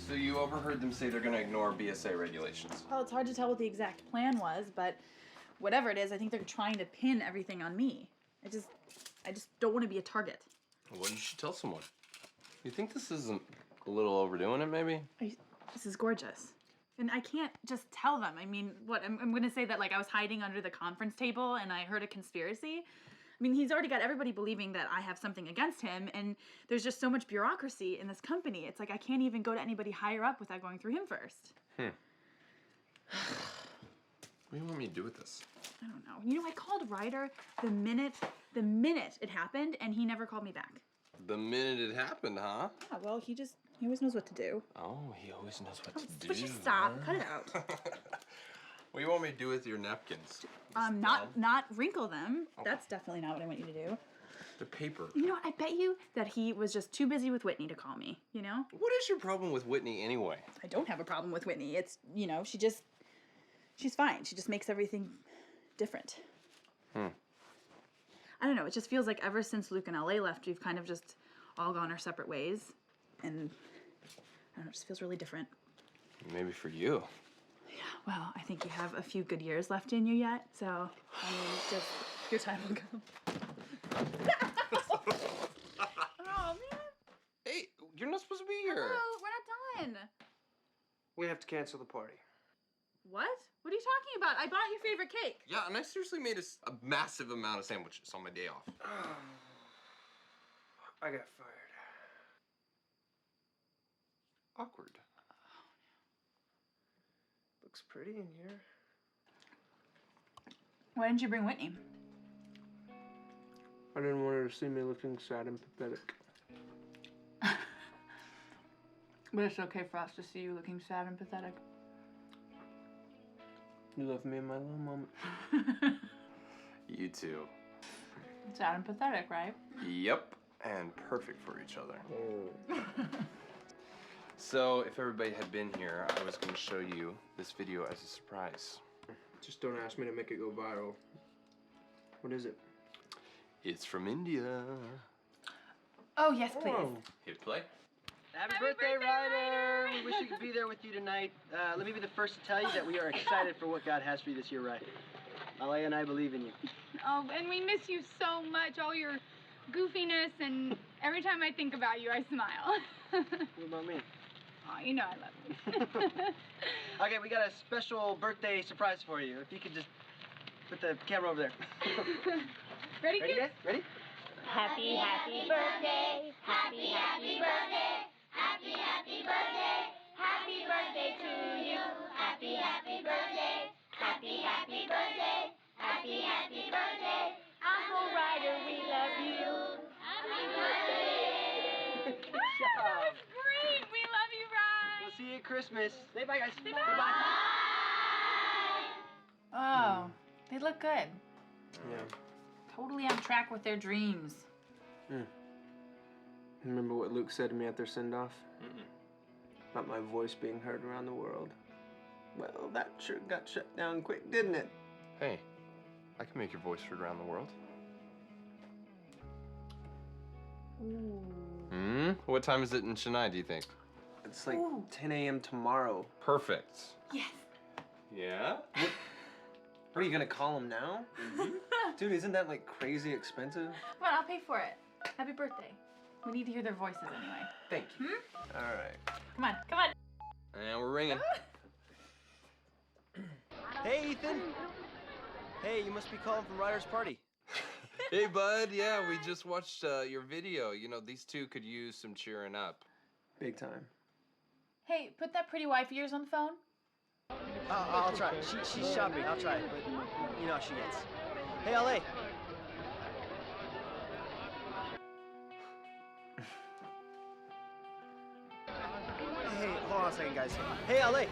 So you overheard them say they're gonna ignore BSA regulations. Well, it's hard to tell what the exact plan was, but whatever it is, I think they're trying to pin everything on me. I just don't want to be a target. Well, you should tell someone. You think this isn't a little overdoing it, maybe? This is gorgeous. And I can't just tell them. I mean, what, I'm gonna say that like I was hiding under the conference table and I heard a conspiracy? I mean, he's already got everybody believing that I have something against him, and there's just so much bureaucracy in this company. It's like I can't even go to anybody higher up without going through him first. What do you want me to do with this? I don't know. You know, I called Ryder the minute it happened, and he never called me back. The minute it happened, huh? Yeah, well, he just He always knows what to do. Oh, he always knows what to do. Would you stop? Cut it out. What do you want me to do with your napkins? Not wrinkle them. That's definitely not what I want you to do. The paper. You know, I bet you that he was just too busy with Whitney to call me, you know? What is your problem with Whitney anyway? I don't have a problem with Whitney. It's, you know, she's fine. She just makes everything different. I don't know. It just feels like ever since Luke and LA left, we've kind of just all gone our separate ways. And I don't know, it just feels really different. Maybe for you. Yeah, well, I think you have a few good years left in you yet, so, I mean, just your time will come. Oh, man. Hey, you're not supposed to be here. Hello, we're not done. We have to cancel the party. What? What are you talking about? I bought your favorite cake. Yeah, and I seriously made a massive amount of sandwiches on my day off. I got fired. Awkward. Looks pretty in here. Why didn't you bring Whitney? I didn't want her to see me looking sad and pathetic. But it's okay for us to see you looking sad and pathetic. You love me in my little moment. You too. Sad and pathetic, right? Yep, and perfect for each other. So, if everybody had been here, I was going to show you this video as a surprise. Just don't ask me to make it go viral. What is it? It's from India. Oh, yes, please. Hit play. Happy birthday, Ryder! We wish we could be there with you tonight. Let me be the first to tell you that we are excited for what God has for you this year, Ryder. LA and I believe in you. Oh, and we miss you so much, all your goofiness, and every time I think about you, I smile. What about me? Oh, you know I love you. Okay, we got a special birthday surprise for you. If you could just put the camera over there. Ready, Ready, kids? guys? Ready? Happy, happy birthday. Happy, happy birthday. Happy, happy birthday. Happy birthday to you. Happy, happy birthday. Happy, happy birthday. Happy, happy birthday. Uncle Ryder, we love you. Happy birthday. Good job. Great. We love you, Ryan. We'll see you at Christmas. Say bye, guys. Say bye. Oh, they look good. Yeah. Totally on track with their dreams. Remember what Luke said to me at their send-off? About my voice being heard around the world. Well, that sure got shut down quick, didn't it? Hey, I can make your voice heard around the world. What time is it in Chennai, do you think? It's like 10 a.m. tomorrow. Perfect. Yes. Yeah? What are you gonna call him now? Dude, isn't that like crazy expensive? Come on, I'll pay for it. Happy birthday. We need to hear their voices anyway. Thank you. All right. Come on, come on. And we're ringing. Hey, Ethan. Hey, you must be calling from Ryder's party. Hey, bud. Yeah, we just watched your video. You know, these two could use some cheering up. Big time. Hey, put that pretty wife of yours on the phone. I'll try. She's shopping. I'll try, but you know how she gets. Hey, LA. Hey, hold on a second, guys. Hey, LA.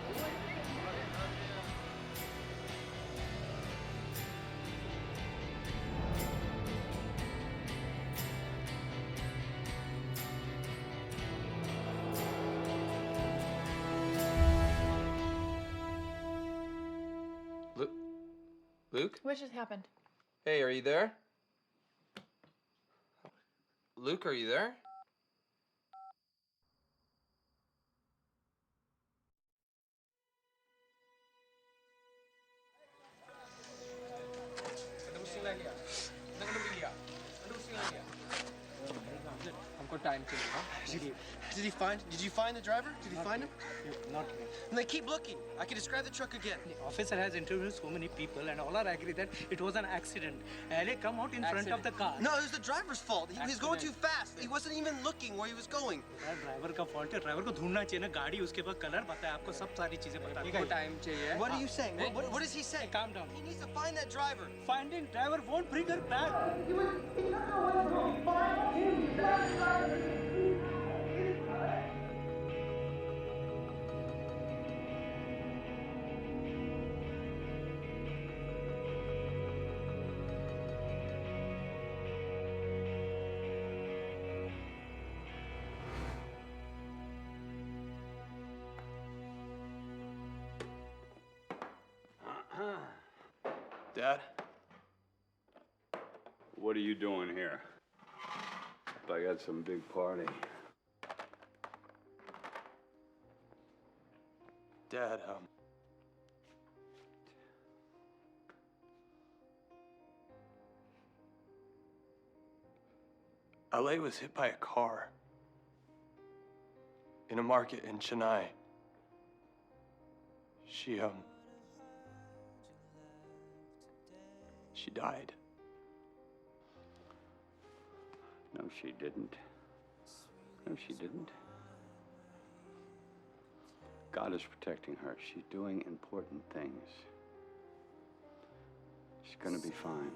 Luke? What just happened? Hey, are you there? Luke, are you there? Did you find the driver? Did you find him? Not me. And then keep looking. I can describe the truck again. The officer has interviewed so many people and all are agree that it was an accident. LA come out in front of the car. No, it was the driver's fault. He was going too fast. He wasn't even looking where he was going. Driver का fault है driver को ढूंढना चाहिए ना गाड़ी उसके बाद colour पता है आपको सब सारी चीजें पता है टाइम चाहिए What are you saying? What is he saying? Calm down. He needs to find that driver. Finding driver won't bring her back. Dad? What are you doing here? I got some big party. Dad, LA was hit by a car in a market in Chennai. She died. No, she didn't. No, she didn't. God is protecting her. She's doing important things. She's gonna be fine.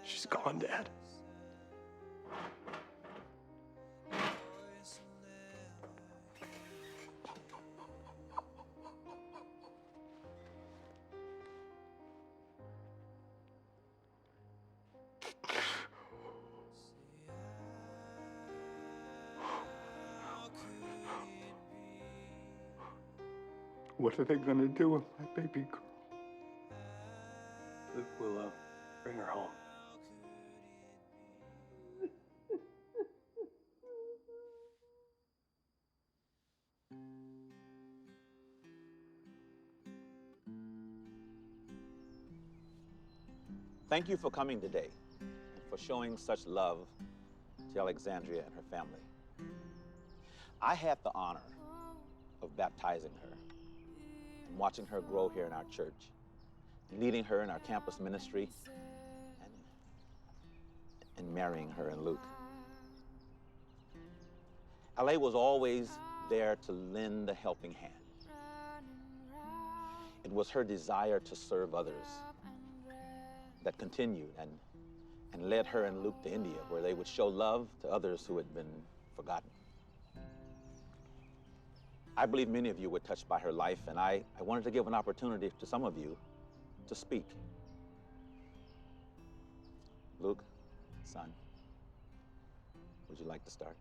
She's gone, Dad. What are they gonna do with my baby girl? Luke will bring her home. Thank you for coming today and for showing such love to Alexandria and her family. I had the honor of baptizing her and watching her grow here in our church, and leading her in our campus ministry, and marrying her and Luke. LA was always there to lend a helping hand. It was her desire to serve others that continued and led her and Luke to India, where they would show love to others who had been forgotten. I believe many of you were touched by her life, and I wanted to give an opportunity to some of you to speak. Luke, son, would you like to start?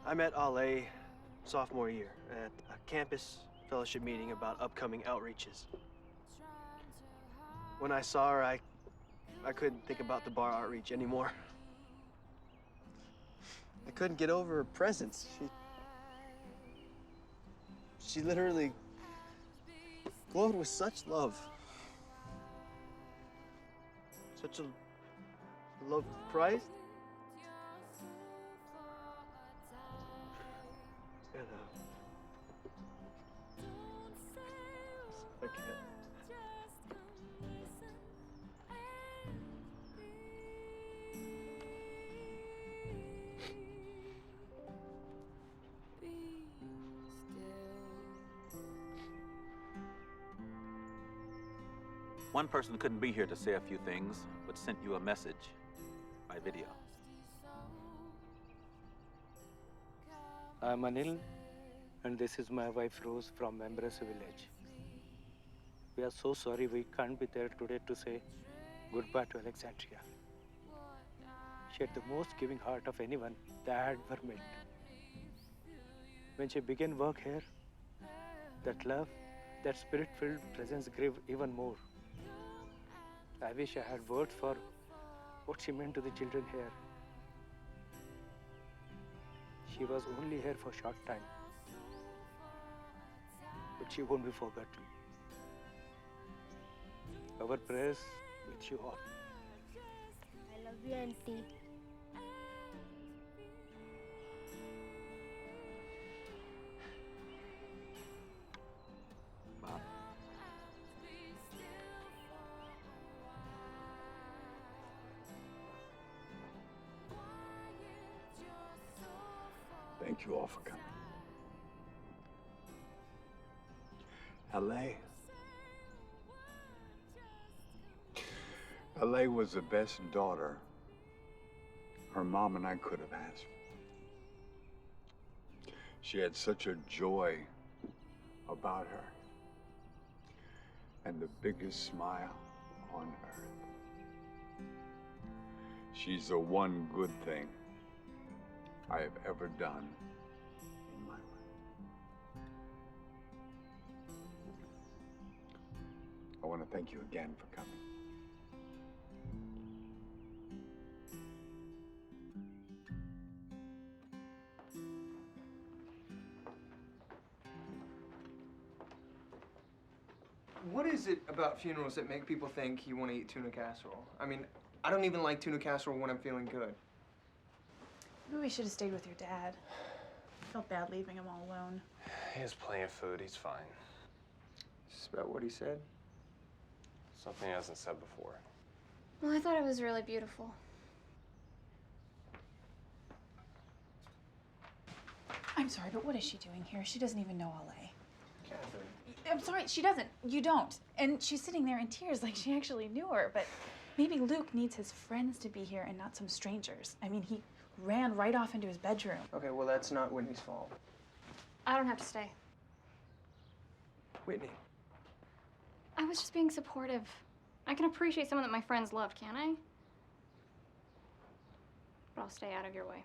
I met Ale sophomore year at a campus fellowship meeting about upcoming outreaches. When I saw her, I couldn't think about the bar outreach anymore. I couldn't get over her presence. She literally glowed with such love. Such a love of Christ. And, I can't. One person couldn't be here to say a few things, but sent you a message by video. I'm Anil, and this is my wife Rose from Embrace Village. We are so sorry we can't be there today to say goodbye to Alexandria. She had the most giving heart of anyone that I had ever met. When she began work here, that love, that spirit-filled presence grew even more. I wish I had words for what she meant to the children here. She was only here for a short time, but she won't be forgotten. Our prayers with you all. I love you, Auntie. Mom. Thank you all for coming. LA was the best daughter her mom and I could have asked for. She had such a joy about her and the biggest smile on her. She's the one good thing I have ever done in my life. I want to thank you again for coming. What is it about funerals that make people think you want to eat tuna casserole? I mean, I don't even like tuna casserole when I'm feeling good. Maybe we should have stayed with your dad. I felt bad leaving him all alone. He has plenty of food. He's fine. Just about what he said. Something he hasn't said before. Well, I thought it was really beautiful. I'm sorry, but what is she doing here? She doesn't even know LA. Catherine. I'm sorry, she doesn't. You don't. And she's sitting there in tears like she actually knew her. But maybe Luke needs his friends to be here and not some strangers. I mean, he ran right off into his bedroom. Okay, well, that's not Whitney's fault. I don't have to stay. Whitney. I was just being supportive. I can appreciate someone that my friends love, can't I? But I'll stay out of your way.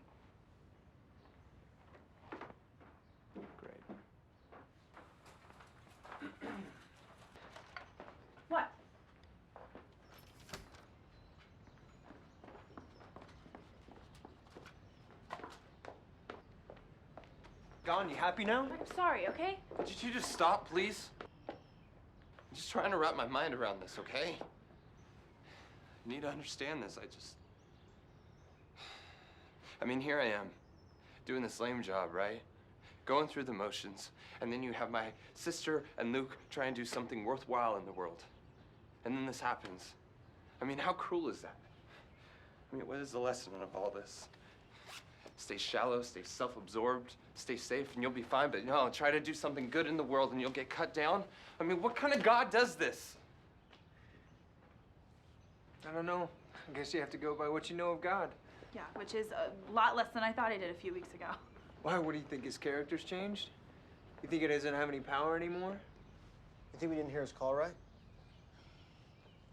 What? Gone, you happy now? I'm sorry, okay? Could you just stop, please? I'm just trying to wrap my mind around this, okay? You need to understand this. I mean, here I am, doing this lame job, right? Going through the motions, and then you have my sister and Luke try and do something worthwhile in the world. And then this happens. I mean, how cruel is that? I mean, what is the lesson of all this? Stay shallow, stay self-absorbed, stay safe, and you'll be fine, but no, try to do something good in the world and you'll get cut down? I mean, what kind of God does this? I don't know. I guess you have to go by what you know of God. Yeah, which is a lot less than I thought I did a few weeks ago. Why? What do you think? His character's changed? You think he doesn't have any power anymore? You think we didn't hear his call, right?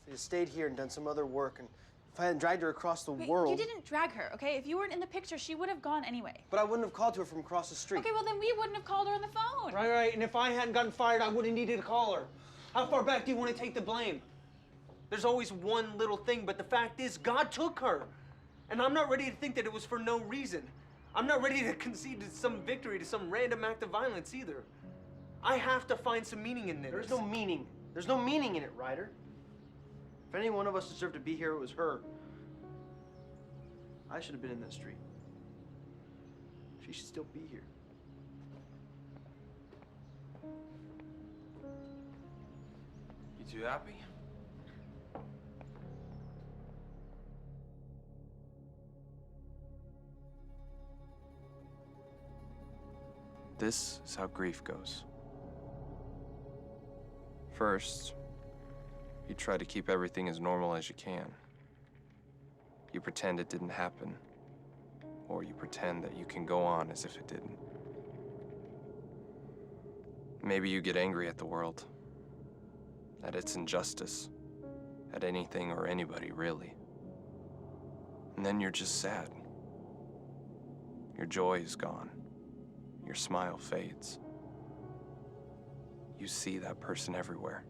If he had stayed here and done some other work, and if I hadn't dragged her across the world... You didn't drag her, okay? If you weren't in the picture, she would have gone anyway. But I wouldn't have called to her from across the street. Okay, well then we wouldn't have called her on the phone. Right. And if I hadn't gotten fired, I wouldn't need to call her. How far back do you want to take the blame? There's always one little thing, but the fact is, God took her. And I'm not ready to think that it was for no reason. I'm not ready to concede to some victory, to some random act of violence either. I have to find some meaning in this. There's no meaning. There's no meaning in it, Ryder. If any one of us deserved to be here, it was her. I should have been in that street. She should still be here. You too happy? This is how grief goes. First, you try to keep everything as normal as you can. You pretend it didn't happen, or you pretend that you can go on as if it didn't. Maybe you get angry at the world, at its injustice, at anything or anybody, really. And then you're just sad. Your joy is gone. Your smile fades. You see that person everywhere,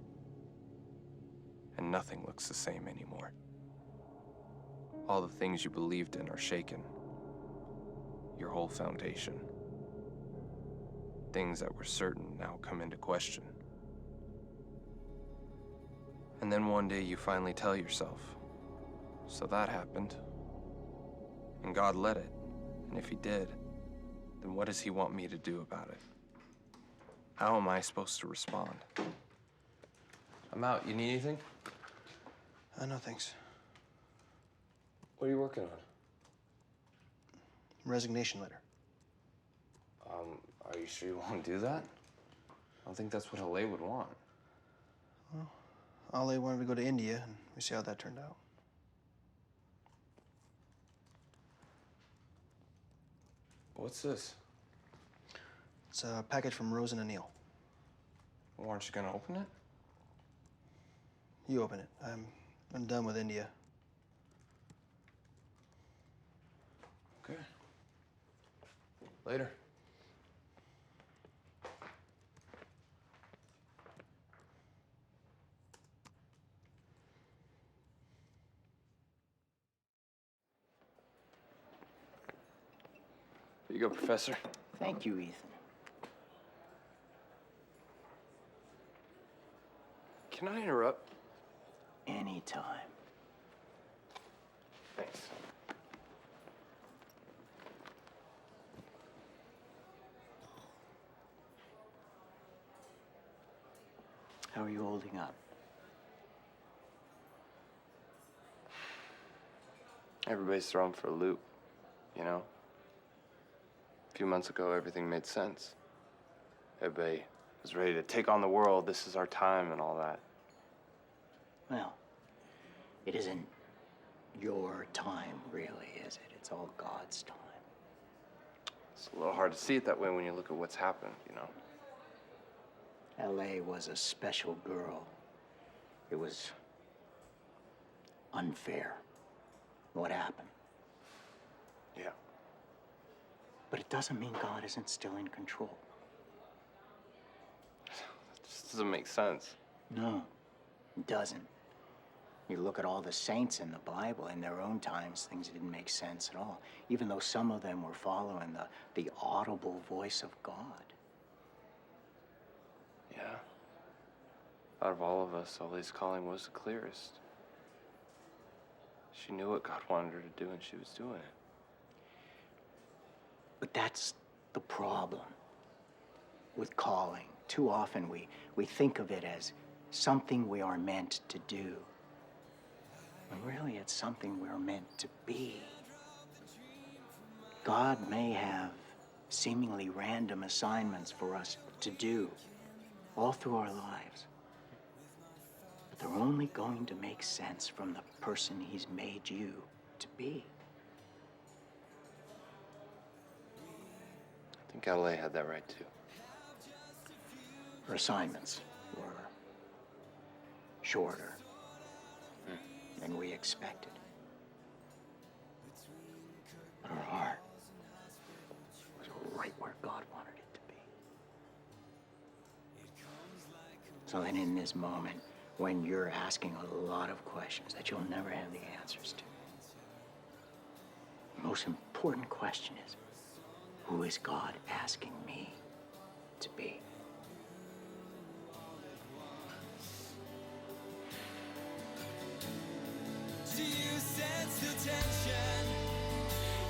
and nothing looks the same anymore. All the things you believed in are shaken. Your whole foundation. Things that were certain now come into question. And then one day you finally tell yourself, so that happened. And God let it. And if he did, then what does he want me to do about it? How am I supposed to respond? I'm out. You need anything? No, thanks. What are you working on? Resignation letter. Are you sure you want to do that? I don't think that's what LA would want. Well, Ali wanted to go to India, and we see how that turned out. What's this? It's a package from Rose and Anil. Well, aren't you gonna open it? You open it. I'm done with India. Later. Here you go, Professor. Thank you, Ethan. Can I interrupt? Anytime. Thanks. How are you holding up? Everybody's thrown for a loop, you know? A few months ago, everything made sense. Everybody was ready to take on the world. This is our time and all that. Well, it isn't your time, really, is it? It's all God's time. It's a little hard to see it that way when you look at what's happened, you know? L.A. was a special girl. It was unfair, what happened. Yeah. But it doesn't mean God isn't still in control. That just doesn't make sense. No, it doesn't. You look at all the saints in the Bible, in their own times, things didn't make sense at all, even though some of them were following the audible voice of God. Yeah. Out of all of us, Ollie's calling was the clearest. She knew what God wanted her to do, and she was doing it. But that's the problem with calling. Too often we think of it as something we are meant to do. When really it's something we're meant to be. God may have seemingly random assignments for us to do all through our lives. But they're only going to make sense from the person He's made you to be. I think L.A. had that right, too. Her assignments were shorter than we expected. But her heart was right where God wanted it to be. So then in this moment, when you're asking a lot of questions that you'll never have the answers to, the most important question is, who is God asking me to be? Do you sense the tension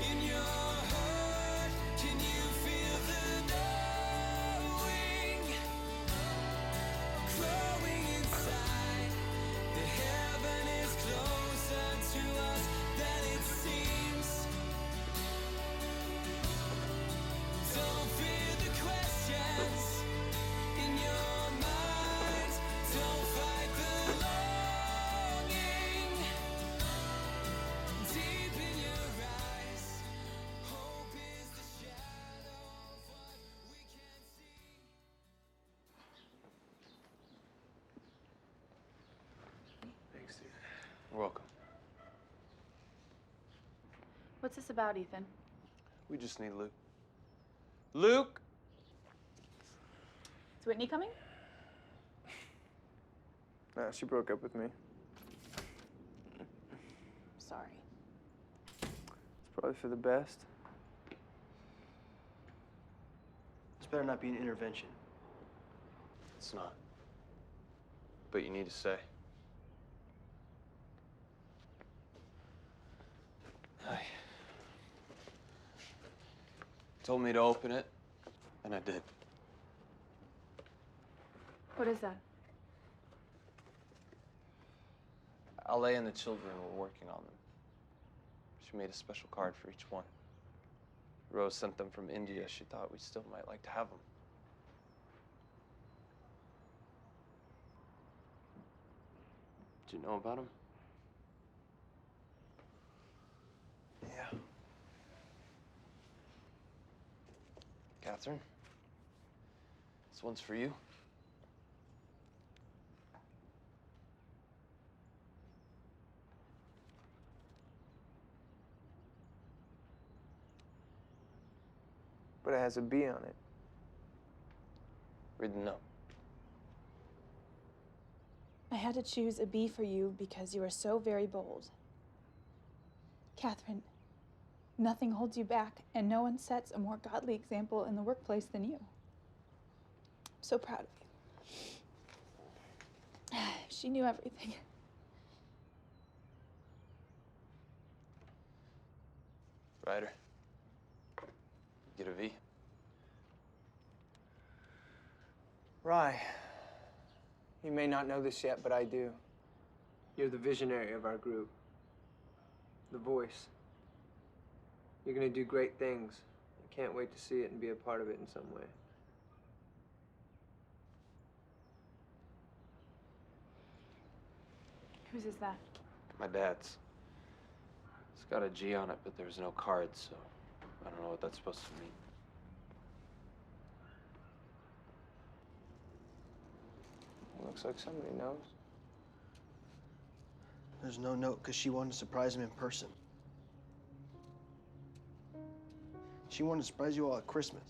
in your heart? Can you feel the knowing growing inside? The heaven is closer to us than it seems. Don't fear the questions in your mind. Don't fight the longing. Deep in your eyes, hope is the shadow of what we can't see. Thanks, dude. You're welcome. What's this about, Ethan? We just need Luke. Luke! Is Whitney coming? Nah, she broke up with me. Sorry. It's probably for the best. This better not be an intervention. It's not. But you need to stay. Hi. Told me to open it, and I did. What is that? L.A. and the children were working on them. She made a special card for each one. Rose sent them from India. She thought we still might like to have them. Did you know about them? Yeah. Catherine, this one's for you. But it has a B on it. Read the note. I had to choose a B for you because you are so very bold. Catherine, nothing holds you back, and no one sets a more godly example in the workplace than you. I'm so proud of you. She knew everything. Ryder, get a V. Rye, you may not know this yet, but I do. You're the visionary of our group. The voice. You're gonna do great things. I can't wait to see it and be a part of it in some way. Whose is that? My dad's. It's got a G on it, but there's no card, so I don't know what that's supposed to mean. Looks like somebody knows. There's no note because she wanted to surprise him in person. She wanted to surprise you all at Christmas.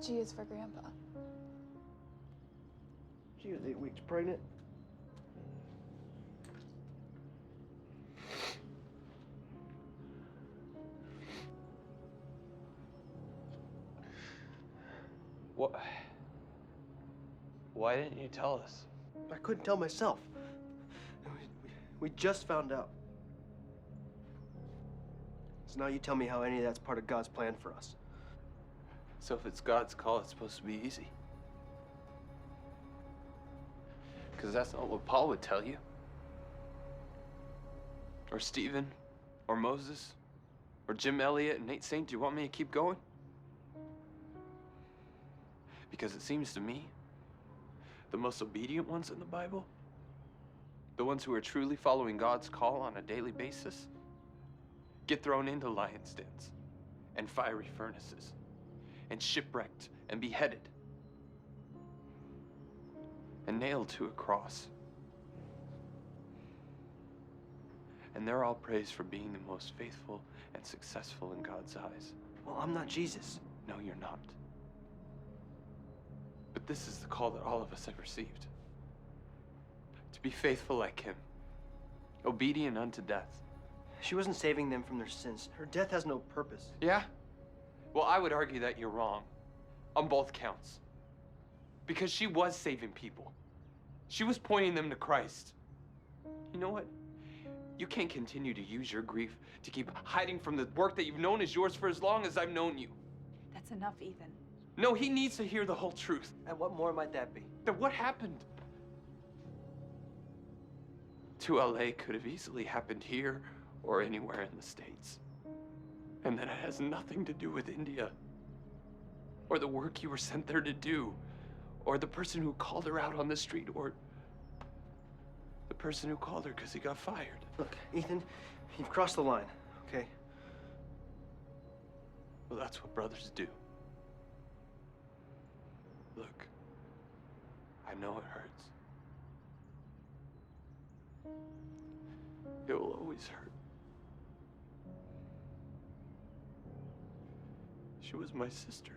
G is for Grandpa. She was 8 weeks pregnant. What? Why didn't you tell us? I couldn't tell myself. We just found out. So now you tell me how any of that's part of God's plan for us. So if it's God's call, it's supposed to be easy. Because that's not what Paul would tell you. Or Stephen, or Moses, or Jim Elliott and Nate Saint. Do you want me to keep going? Because it seems to me, the most obedient ones in the Bible, the ones who are truly following God's call on a daily basis, get thrown into lion's dens and fiery furnaces and shipwrecked and beheaded and nailed to a cross. And they're all praised for being the most faithful and successful in God's eyes. Well, I'm not Jesus. No, you're not. But this is the call that all of us have received. To be faithful like him, obedient unto death. She wasn't saving them from their sins. Her death has no purpose. Yeah? Well, I would argue that you're wrong on both counts. Because she was saving people. She was pointing them to Christ. You know what? You can't continue to use your grief to keep hiding from the work that you've known is yours for as long as I've known you. That's enough, Ethan. No, he needs to hear the whole truth. And what more might that be? That what happened to LA could have easily happened here or anywhere in the States. And that it has nothing to do with India, or the work you were sent there to do, or the person who called her out on the street, or the person who called her because he got fired. Look, Ethan, you've crossed the line, okay? Well, that's what brothers do. Look, I know it hurts. It will always hurt. She was my sister.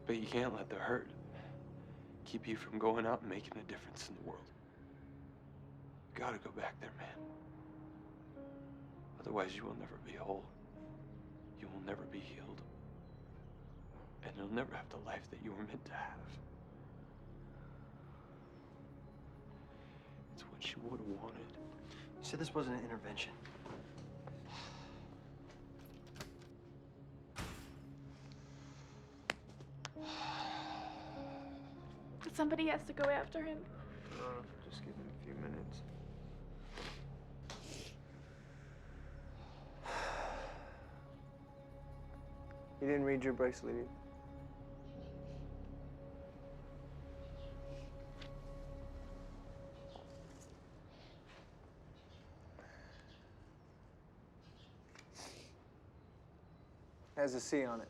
But you can't let the hurt keep you from going out and making a difference in the world. You gotta go back there, man. Otherwise, you will never be whole. You will never be healed. And you'll never have the life that you were meant to have. It's what you would have wanted. You said this wasn't an intervention. Somebody has to go after him. Just give him a few minutes. You didn't read your bracelet either. Has a C on it.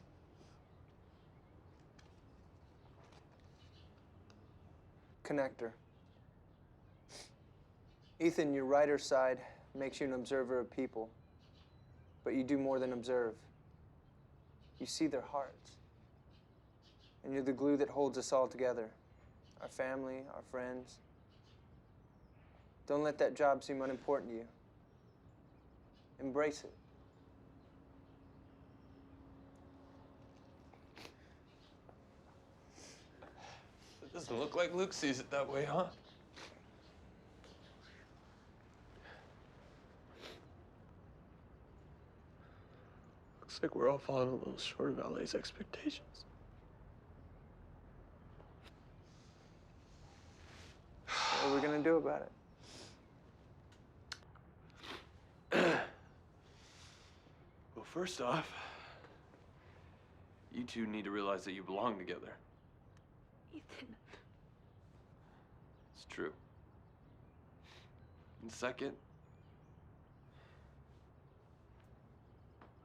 Connector. Ethan, your writer side makes you an observer of people, but you do more than observe. You see their hearts. And you're the glue that holds us all together, our family, our friends. Don't let that job seem unimportant to you. Embrace it. It doesn't look like Luke sees it that way, huh? Looks like we're all falling a little short of LA's expectations. What are we gonna do about it? Well, first off, you two need to realize that you belong together. Ethan. It's true. And second,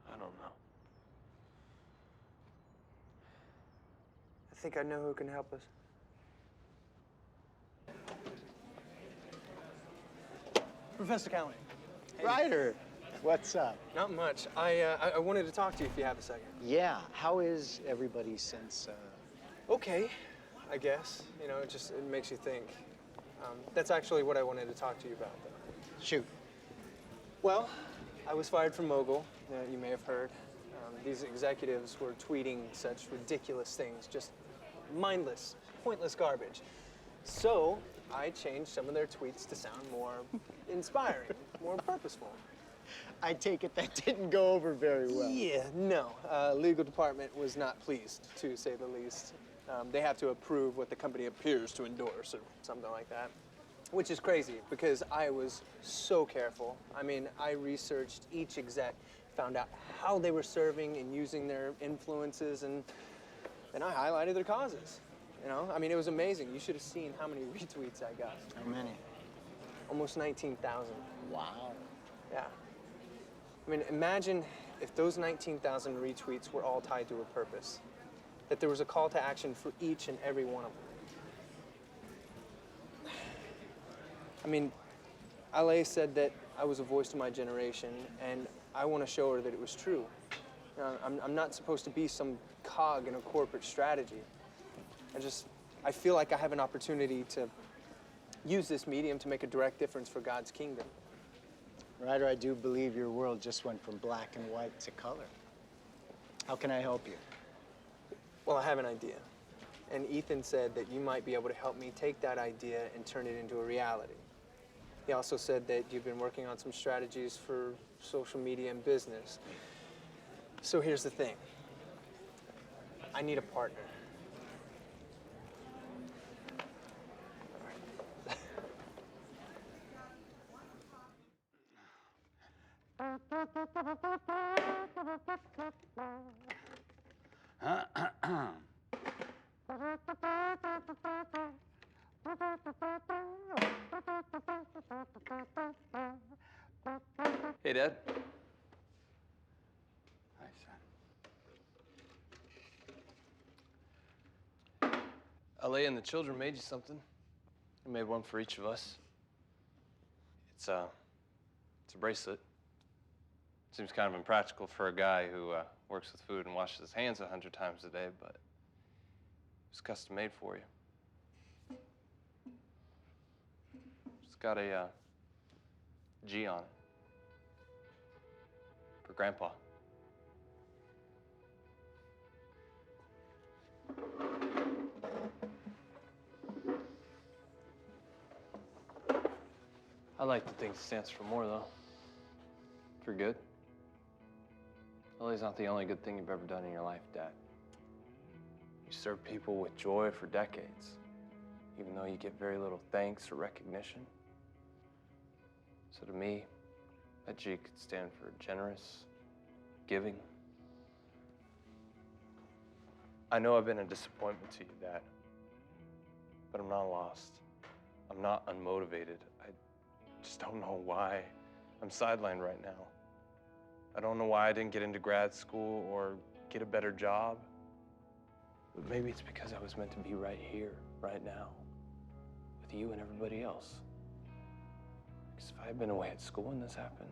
I don't know. I think I know who can help us. Professor Cowan. Ryder, what's up? Not much. I wanted to talk to you if you have a second. Yeah, how is everybody since, Okay, I guess. You know, it makes you think. That's actually what I wanted to talk to you about, though. Shoot. Well, I was fired from Mogul, you may have heard. These executives were tweeting such ridiculous things, just mindless, pointless garbage. So I changed some of their tweets to sound more inspiring, more purposeful. I take it that didn't go over very well. Yeah, no. Legal department was not pleased, to say the least. They have to approve what the company appears to endorse or something like that. Which is crazy because I was so careful. I mean, I researched each exec, found out how they were serving and using their influences, and then I highlighted their causes. You know, I mean, it was amazing. You should have seen how many retweets I got. How many? Almost 19,000. Wow. Yeah. I mean, imagine if those 19,000 retweets were all tied to a purpose, that there was a call to action for each and every one of them. I mean, LA said that I was a voice to my generation, and I want to show her that it was true. You know, I'm not supposed to be some cog in a corporate strategy. I feel like I have an opportunity to use this medium to make a direct difference for God's kingdom. Ryder, I do believe your world just went from black and white to color. How can I help you? Well, I have an idea. And Ethan said that you might be able to help me take that idea and turn it into a reality. He also said that you've been working on some strategies for social media and business. So here's the thing. I need a partner. Hey, Dad. Hi, son. LA and the children made you something. They made one for each of us. It's a bracelet. Seems kind of impractical for a guy who works with food and washes his hands 100 times a day, but it's custom made for you. It's got a G on it for Grandpa. I like to think it stands for more, though. For good. LA's not the only good thing you've ever done in your life, Dad. You served people with joy for decades, even though you get very little thanks or recognition. So to me, that G could stand for generous, giving. I know I've been a disappointment to you, Dad, but I'm not lost. I'm not unmotivated. I just don't know why I'm sidelined right now. I don't know why I didn't get into grad school or get a better job. But maybe it's because I was meant to be right here, right now, with you and everybody else. Because if I had been away at school when this happened,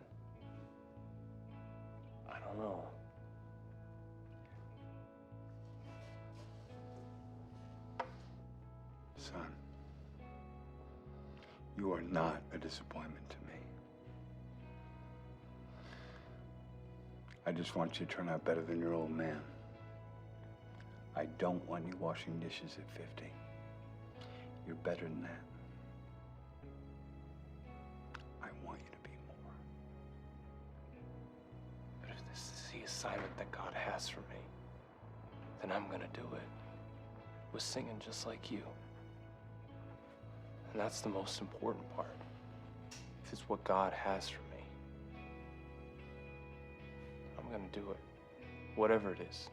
I don't know. Son, you are not a disappointment to me. I just want you to turn out better than your old man. I don't want you washing dishes at 50. You're better than that. I want you to be more. But if this is the assignment that God has for me, then I'm gonna do it. With singing just like you. And that's the most important part. If it's what God has for me, I'm gonna do it. Whatever it is.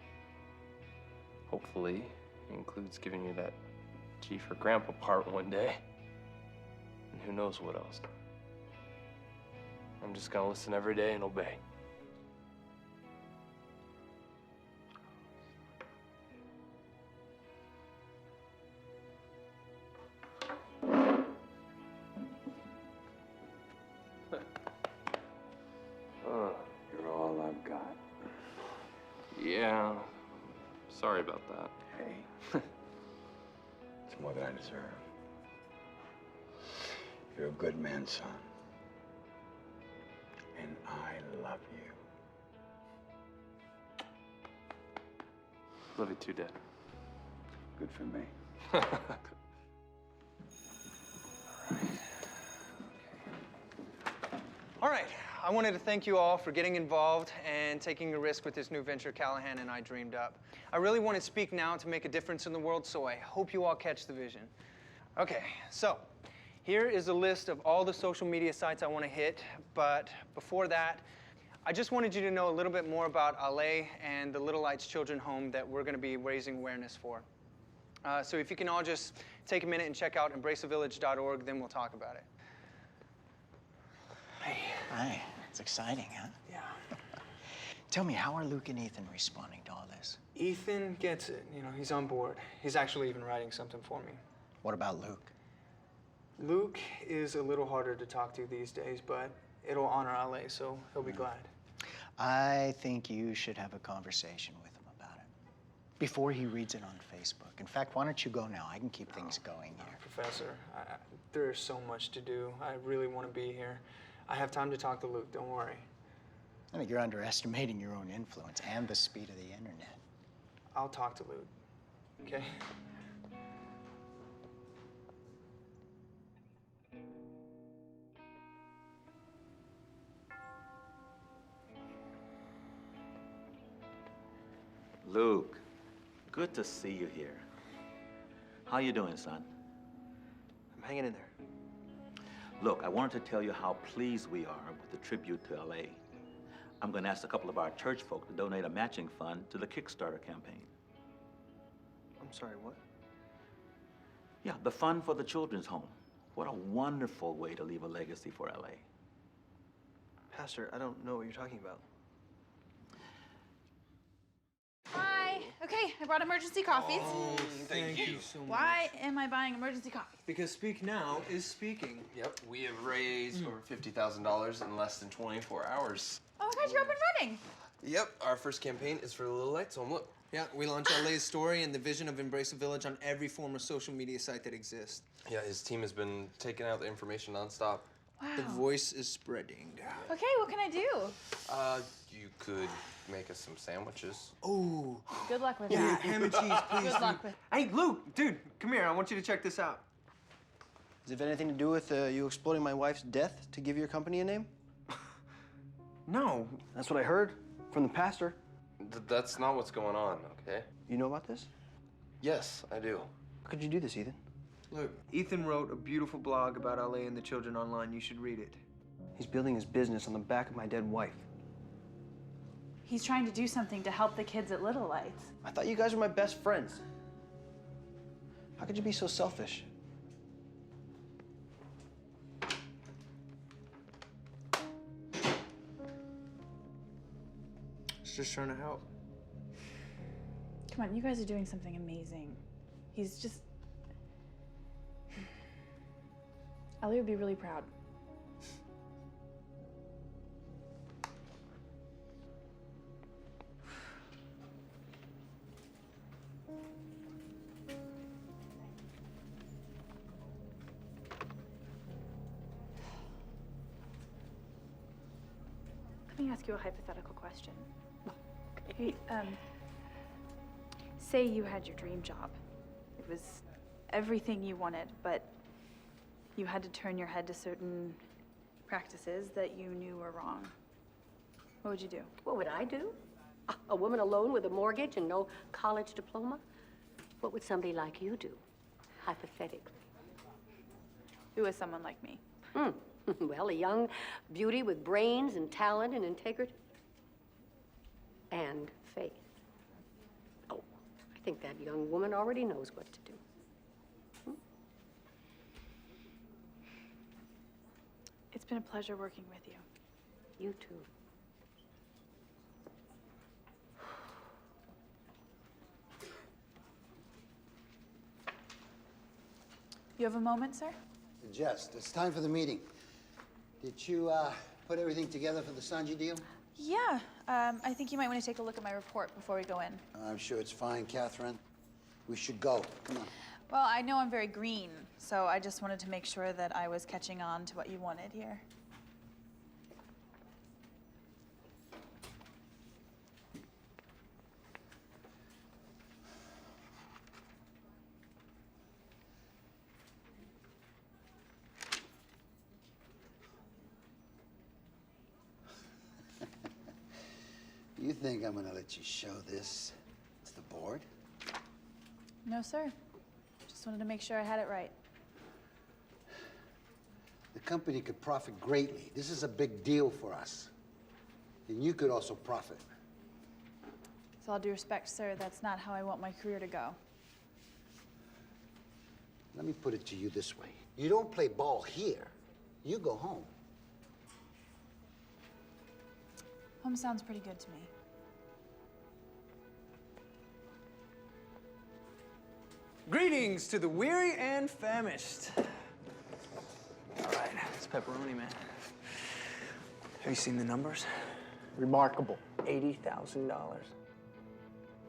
Hopefully, it includes giving you that Chief or Grandpa part one day. And who knows what else. I'm just gonna listen every day and obey. You're all I've got. Yeah, sorry about that. Hey, it's more than I deserve. You're a good man, son. And I love you. Love you too, Dad. Good for me. All right, I wanted to thank you all for getting involved and taking a risk with this new venture Callahan and I dreamed up. I really want to speak now to make a difference in the world, so I hope you all catch the vision. Okay, so here is a list of all the social media sites I want to hit, but before that, I just wanted you to know a little bit more about Ale and the Little Lights Children Home that we're going to be raising awareness for. So if you can all just take a minute and check out embraceavillage.org, then we'll talk about it. Hi, it's exciting, huh? Yeah. Tell me, how are Luke and Ethan responding to all this? Ethan gets it. You know, he's on board. He's actually even writing something for me. What about Luke? Luke is a little harder to talk to these days, but it'll honor Ale, so he'll be glad. I think you should have a conversation with him about it before he reads it on Facebook. In fact, why don't you go now? I can keep things going here. Professor, there's so much to do. I really want to be here. I have time to talk to Luke, don't worry. I think you're underestimating your own influence and the speed of the internet. I'll talk to Luke, okay? Luke, good to see you here. How you doing, son? I'm hanging in there. Look, I wanted to tell you how pleased we are with the tribute to LA. I'm going to ask a couple of our church folk to donate a matching fund to the Kickstarter campaign. I'm sorry, what? Yeah, the fund for the children's home. What a wonderful way to leave a legacy for LA. Pastor, I don't know what you're talking about. Hi. Okay, I brought emergency coffees. Oh, thank you so much. Why am I buying emergency coffees? Because Speak Now is speaking. Yep, we have raised over $50,000 in less than 24 hours. Oh my gosh, you're up and running. Yep, our first campaign is for the Little Lights Home. Look. Yeah, we launch LA's story and the vision of Embrace a Village on every form of social media site that exists. Yeah, his team has been taking out the information nonstop. Wow. The voice is spreading. Okay, what can I do? You could make us some sandwiches. Oh. Good luck with Yeah, that. ham and cheese, please. Good luck with. Hey, Luke, dude, come here. I want you to check this out. Does it have anything to do with you exploding my wife's death to give your company a name? No. That's what I heard from the pastor. That's not what's going on, okay? You know about this? Yes, I do. How could you do this, Ethan? Look, Ethan wrote a beautiful blog about LA and the children online. You should read it. He's building his business on the back of my dead wife. He's trying to do something to help the kids at Little Lights. I thought you guys were my best friends. How could you be so selfish? Just trying to help. Come on, you guys are doing something amazing. He's just... Ali would be really proud. ask you a hypothetical question. Hey, say you had your dream job. It was everything you wanted, but you had to turn your head to certain practices that you knew were wrong. What would you do? What would I do? A woman alone with a mortgage and no college diploma? What would somebody like you do, hypothetically? Who is someone like me? Well, a young beauty with brains and talent and integrity. And faith. Oh, I think that young woman already knows what to do. It's been a pleasure working with you. You too. You have a moment, sir? Just, it's time for the meeting. Did you put everything together for the Sanji deal? Yeah. I think you might want to take a look at my report before we go in. I'm sure it's fine, Catherine. We should go. Come on. Well, I know I'm very green, so I just wanted to make sure that I was catching on to what you wanted here. You think I'm gonna let you show this to the board? No, sir. Just wanted to make sure I had it right. The company could profit greatly. This is a big deal for us. And you could also profit. With all due respect, sir, that's not how I want my career to go. Let me put it to you this way. You don't play ball here. You go home. Home sounds pretty good to me. Greetings to the weary and famished. All right, it's pepperoni, man. Have you seen the numbers? Remarkable. $80,000.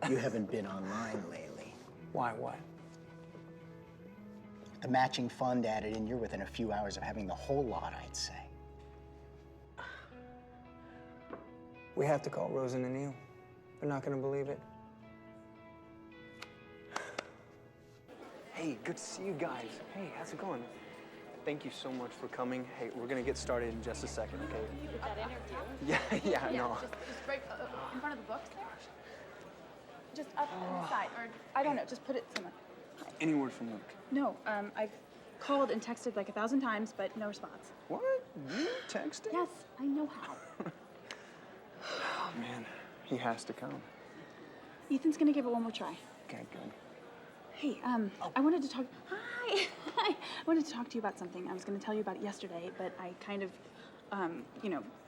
You haven't been online lately. Why, what? The matching fund added in, you're within a few hours of having the whole lot, I'd say. We have to call Rose and Neil. They're not gonna believe it. Hey, good to see you guys. Hey, how's it going? Thank you so much for coming. Hey, we're gonna get started in just a second, okay? With that interview? Yeah, no. Just right in front of the books there? Just up on the side, or I don't know, just put it somewhere. Any word from Luke? No, I've called and texted like 1,000 times, but no response. What? You texted? Yes, I know how. Oh, man, he has to come. Ethan's gonna give it one more try. Okay, good. Hey, I wanted to talk. Hi. I wanted to talk to you about something. I was gonna tell you about it yesterday, but I kind of,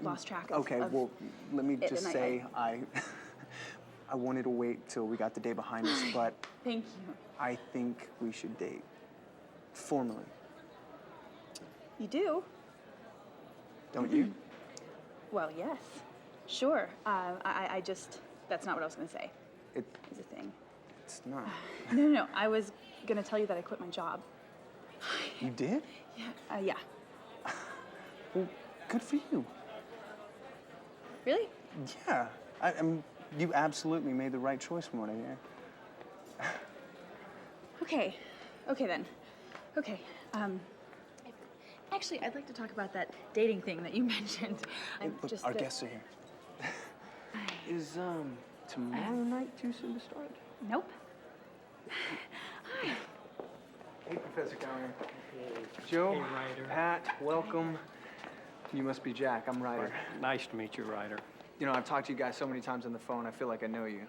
lost track of. Okay, well, let me it, just and say I wanted to wait till we got the day behind us, but Thank you. I think we should date formally. You do? Don't you? Well, yes. Sure. I just, that's not what I was gonna say. It, is a thing. It's not. No. I was gonna tell you that I quit my job. You did? Yeah. Yeah. Well, good for you. Really? Yeah. I mean, you absolutely made the right choice from what I hear. Okay then. Okay. Actually, I'd like to talk about that dating thing that you mentioned. Look, our guests are here. Is tomorrow night too soon to start? Nope. Hey, Professor Connor. Joe, Hey, Ryder. Pat, welcome. You must be Jack. I'm Ryder. Nice to meet you, Ryder. You know, I've talked to you guys so many times on the phone, I feel like I know you.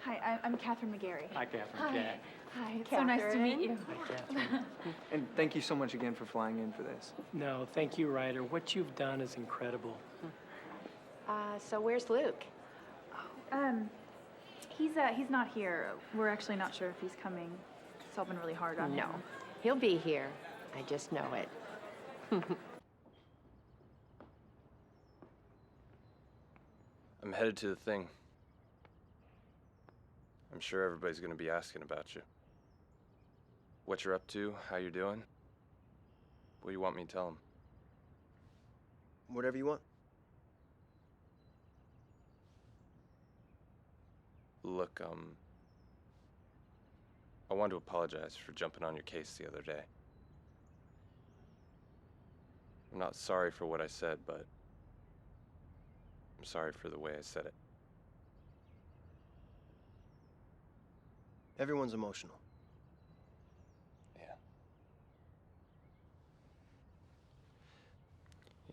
Hi, I'm Catherine McGarry. Hi, Catherine. Hi. Jack. Hi, it's so nice to meet you. Hi, Catherine. And thank you so much again for flying in for this. No, thank you, Ryder. What you've done is incredible. So where's Luke? He's not here. We're actually not sure if he's coming. It's all been really hard on him. No, he'll be here. I just know it. I'm headed to the thing. I'm sure everybody's gonna be asking about you. What you're up to, how you're doing. What do you want me to tell them? Whatever you want. Look, I want to apologize for jumping on your case the other day. I'm not sorry for what I said, but I'm sorry for the way I said it. Everyone's emotional. Yeah.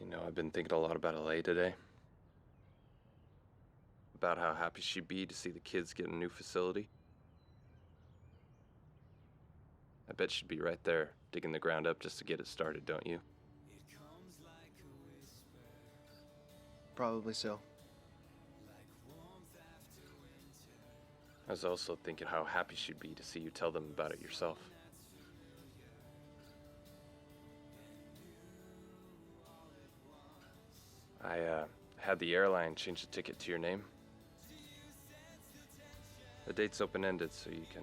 You know, I've been thinking a lot about LA today. About how happy she'd be to see the kids get a new facility. I bet she'd be right there, digging the ground up just to get it started, don't you? Probably so. I was also thinking how happy she'd be to see you tell them about it yourself. I had the airline change the ticket to your name. The date's open-ended, so you can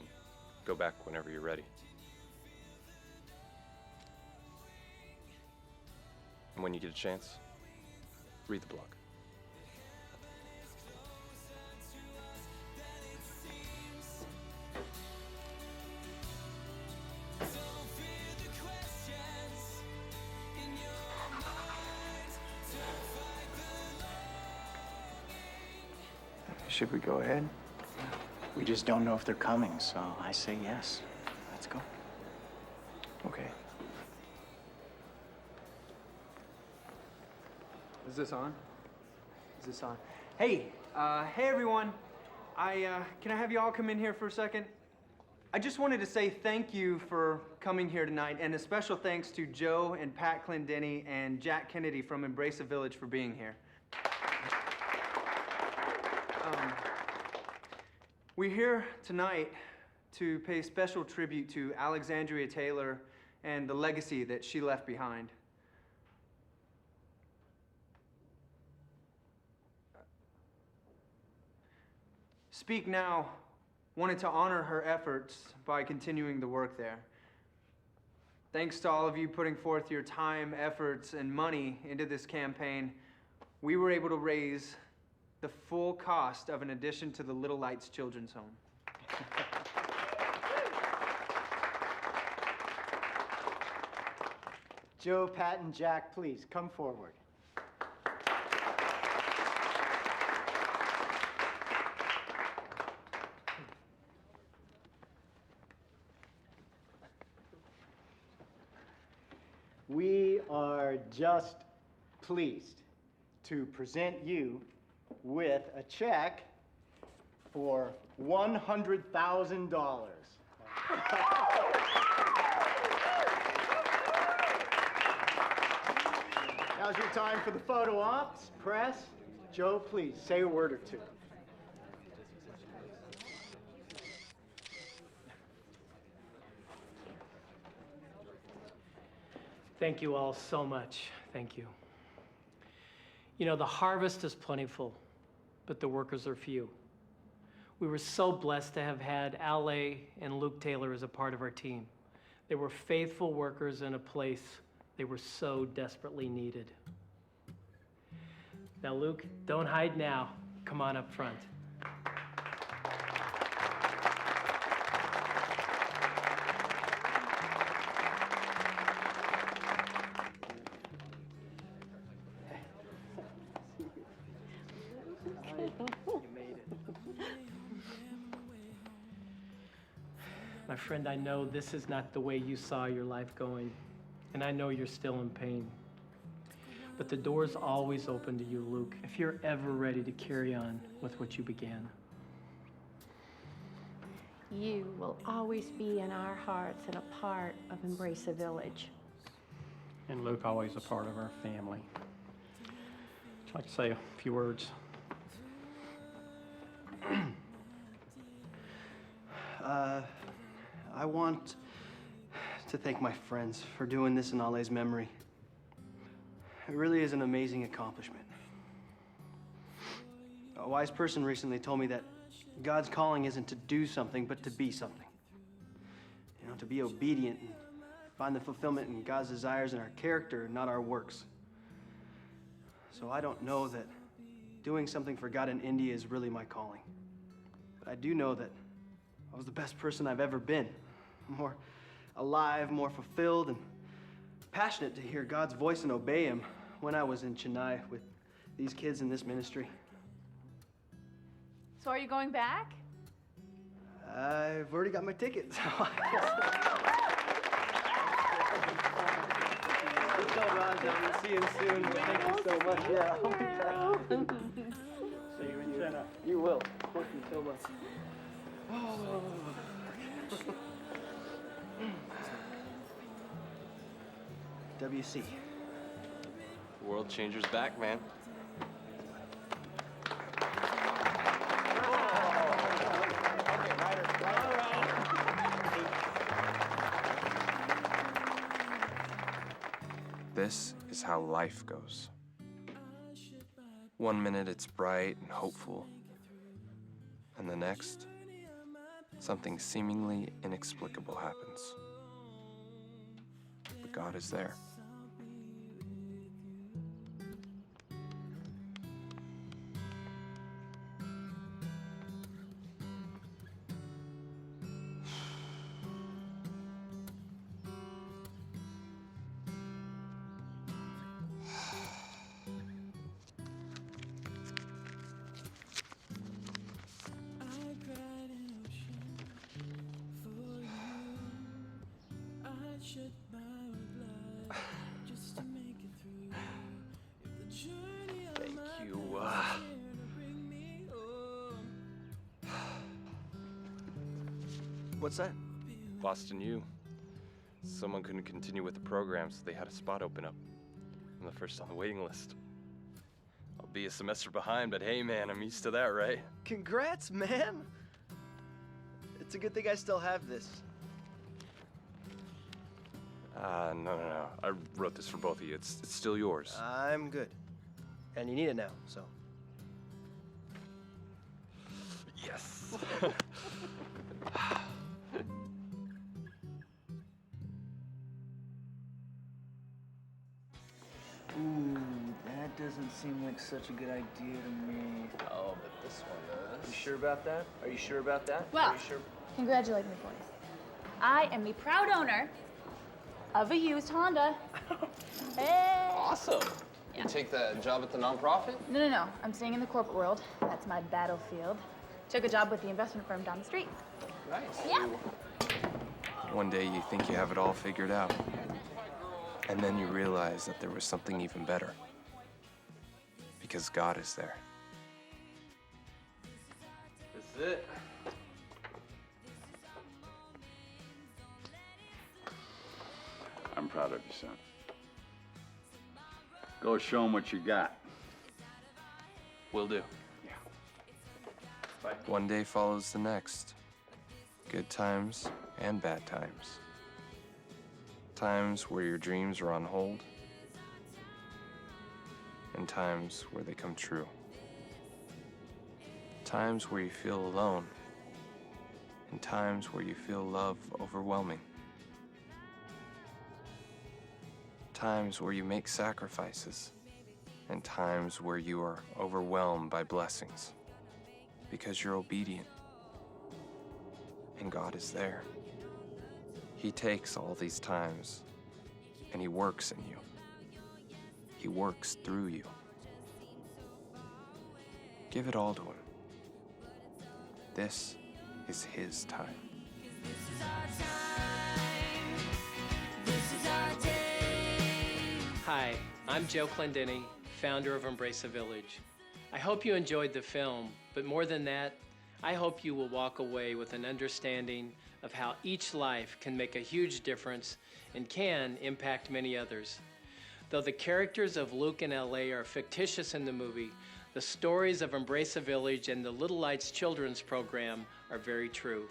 go back whenever you're ready. And when you get a chance, read the blog. Should we go ahead? We just don't know if they're coming, so I say yes. Let's go. Okay. Is this on? Is this on? Hey, hey everyone. Can I have you all come in here for a second? I just wanted to say thank you for coming here tonight, and a special thanks to Joe and Pat Clendenny and Jack Kennedy from Embrace a Village for being here. We're here tonight to pay special tribute to Alexandria Taylor and the legacy that she left behind. Speak Now wanted to honor her efforts by continuing the work there. Thanks to all of you putting forth your time, efforts, and money into this campaign, we were able to raise the full cost of an addition to the Little Lights Children's Home. Joe, Pat, and Jack, please come forward. We are just pleased to present you with a check for $100,000. Now's your time for the photo ops, press. Joe, please say a word or two. Thank you all so much. Thank you. You know, the harvest is plentiful, but the workers are few. We were so blessed to have had Ale and Luke Taylor as a part of our team. They were faithful workers in a place they were so desperately needed. Now, Luke, don't hide now. Come on up front. My friend, I know this is not the way you saw your life going, and I know you're still in pain. But the door's always open to you, Luke, if you're ever ready to carry on with what you began. You will always be in our hearts and a part of Embrace a Village. And Luke, always a part of our family. I'd like to say a few words. I want to thank my friends for doing this in Ale's memory. It really is an amazing accomplishment. A wise person recently told me that God's calling isn't to do something, but to be something. You know, to be obedient and find the fulfillment in God's desires and our character, not our works. So I don't know that doing something for God in India is really my calling. But I do know that I was the best person I've ever been. More alive, more fulfilled, and passionate to hear God's voice and obey Him when I was in Chennai with these kids in this ministry. So are you going back? I've already got my ticket, so I guess. Good job, Raj. I'll see you soon. Thank you so much. Yeah. See you in Chennai. You will. Thank you so much. WC. World Changer's back, man. This is how life goes. One minute it's bright and hopeful, and the next, something seemingly inexplicable happens. But God is there. Thank you. What's that? Boston U. Someone couldn't continue with the program, so they had a spot open up. I'm the first on the waiting list. I'll be a semester behind, but hey, man, I'm used to that, right? Congrats, man! It's a good thing I still have this. No. I wrote this for both of you. It's still yours. I'm good. And you need it now, so. Yes! Ooh, that doesn't seem like such a good idea to me. Oh, but this one does. You sure about that? Are you sure about that? Well, Are you sure? congratulate me, boys. I am the proud owner of a used Honda. Hey! Awesome. You take that job at the nonprofit? No. I'm staying in the corporate world. That's my battlefield. Took a job with the investment firm down the street. Nice. Yeah. One day you think you have it all figured out. And then you realize that there was something even better. Because God is there. This is it. I'm proud of you, son. Go show him what you got. Will do. Yeah. Bye. One day follows the next. Good times and bad times. Times where your dreams are on hold. And times where they come true. Times where you feel alone. And times where you feel love overwhelming. Times where you make sacrifices, and times where you are overwhelmed by blessings because you're obedient. And God is there. He takes all these times and He works in you. He works through you. Give it all to Him. This is His time. Hi, I'm Joe Clendini, founder of Embrace a Village. I hope you enjoyed the film, but more than that, I hope you will walk away with an understanding of how each life can make a huge difference and can impact many others. Though the characters of Luke and L.A. are fictitious in the movie, the stories of Embrace a Village and the Little Lights Children's Program are very true.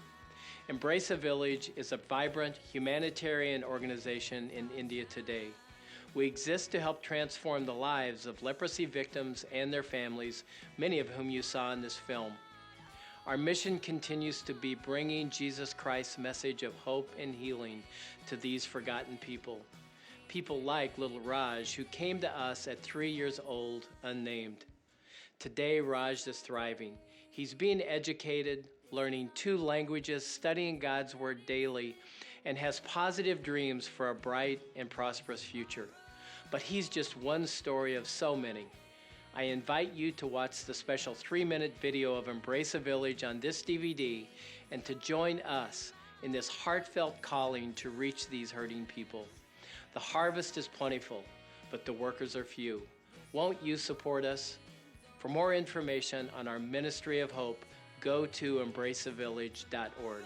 Embrace a Village is a vibrant humanitarian organization in India today. We exist to help transform the lives of leprosy victims and their families, many of whom you saw in this film. Our mission continues to be bringing Jesus Christ's message of hope and healing to these forgotten people. People like little Raj, who came to us at 3 years old, unnamed. Today, Raj is thriving. He's being educated, learning 2 languages, studying God's Word daily, and has positive dreams for a bright and prosperous future. But he's just one story of so many. I invite you to watch the special 3-minute video of Embrace a Village on this DVD and to join us in this heartfelt calling to reach these hurting people. The harvest is plentiful, but the workers are few. Won't you support us? For more information on our Ministry of Hope, go to embraceavillage.org.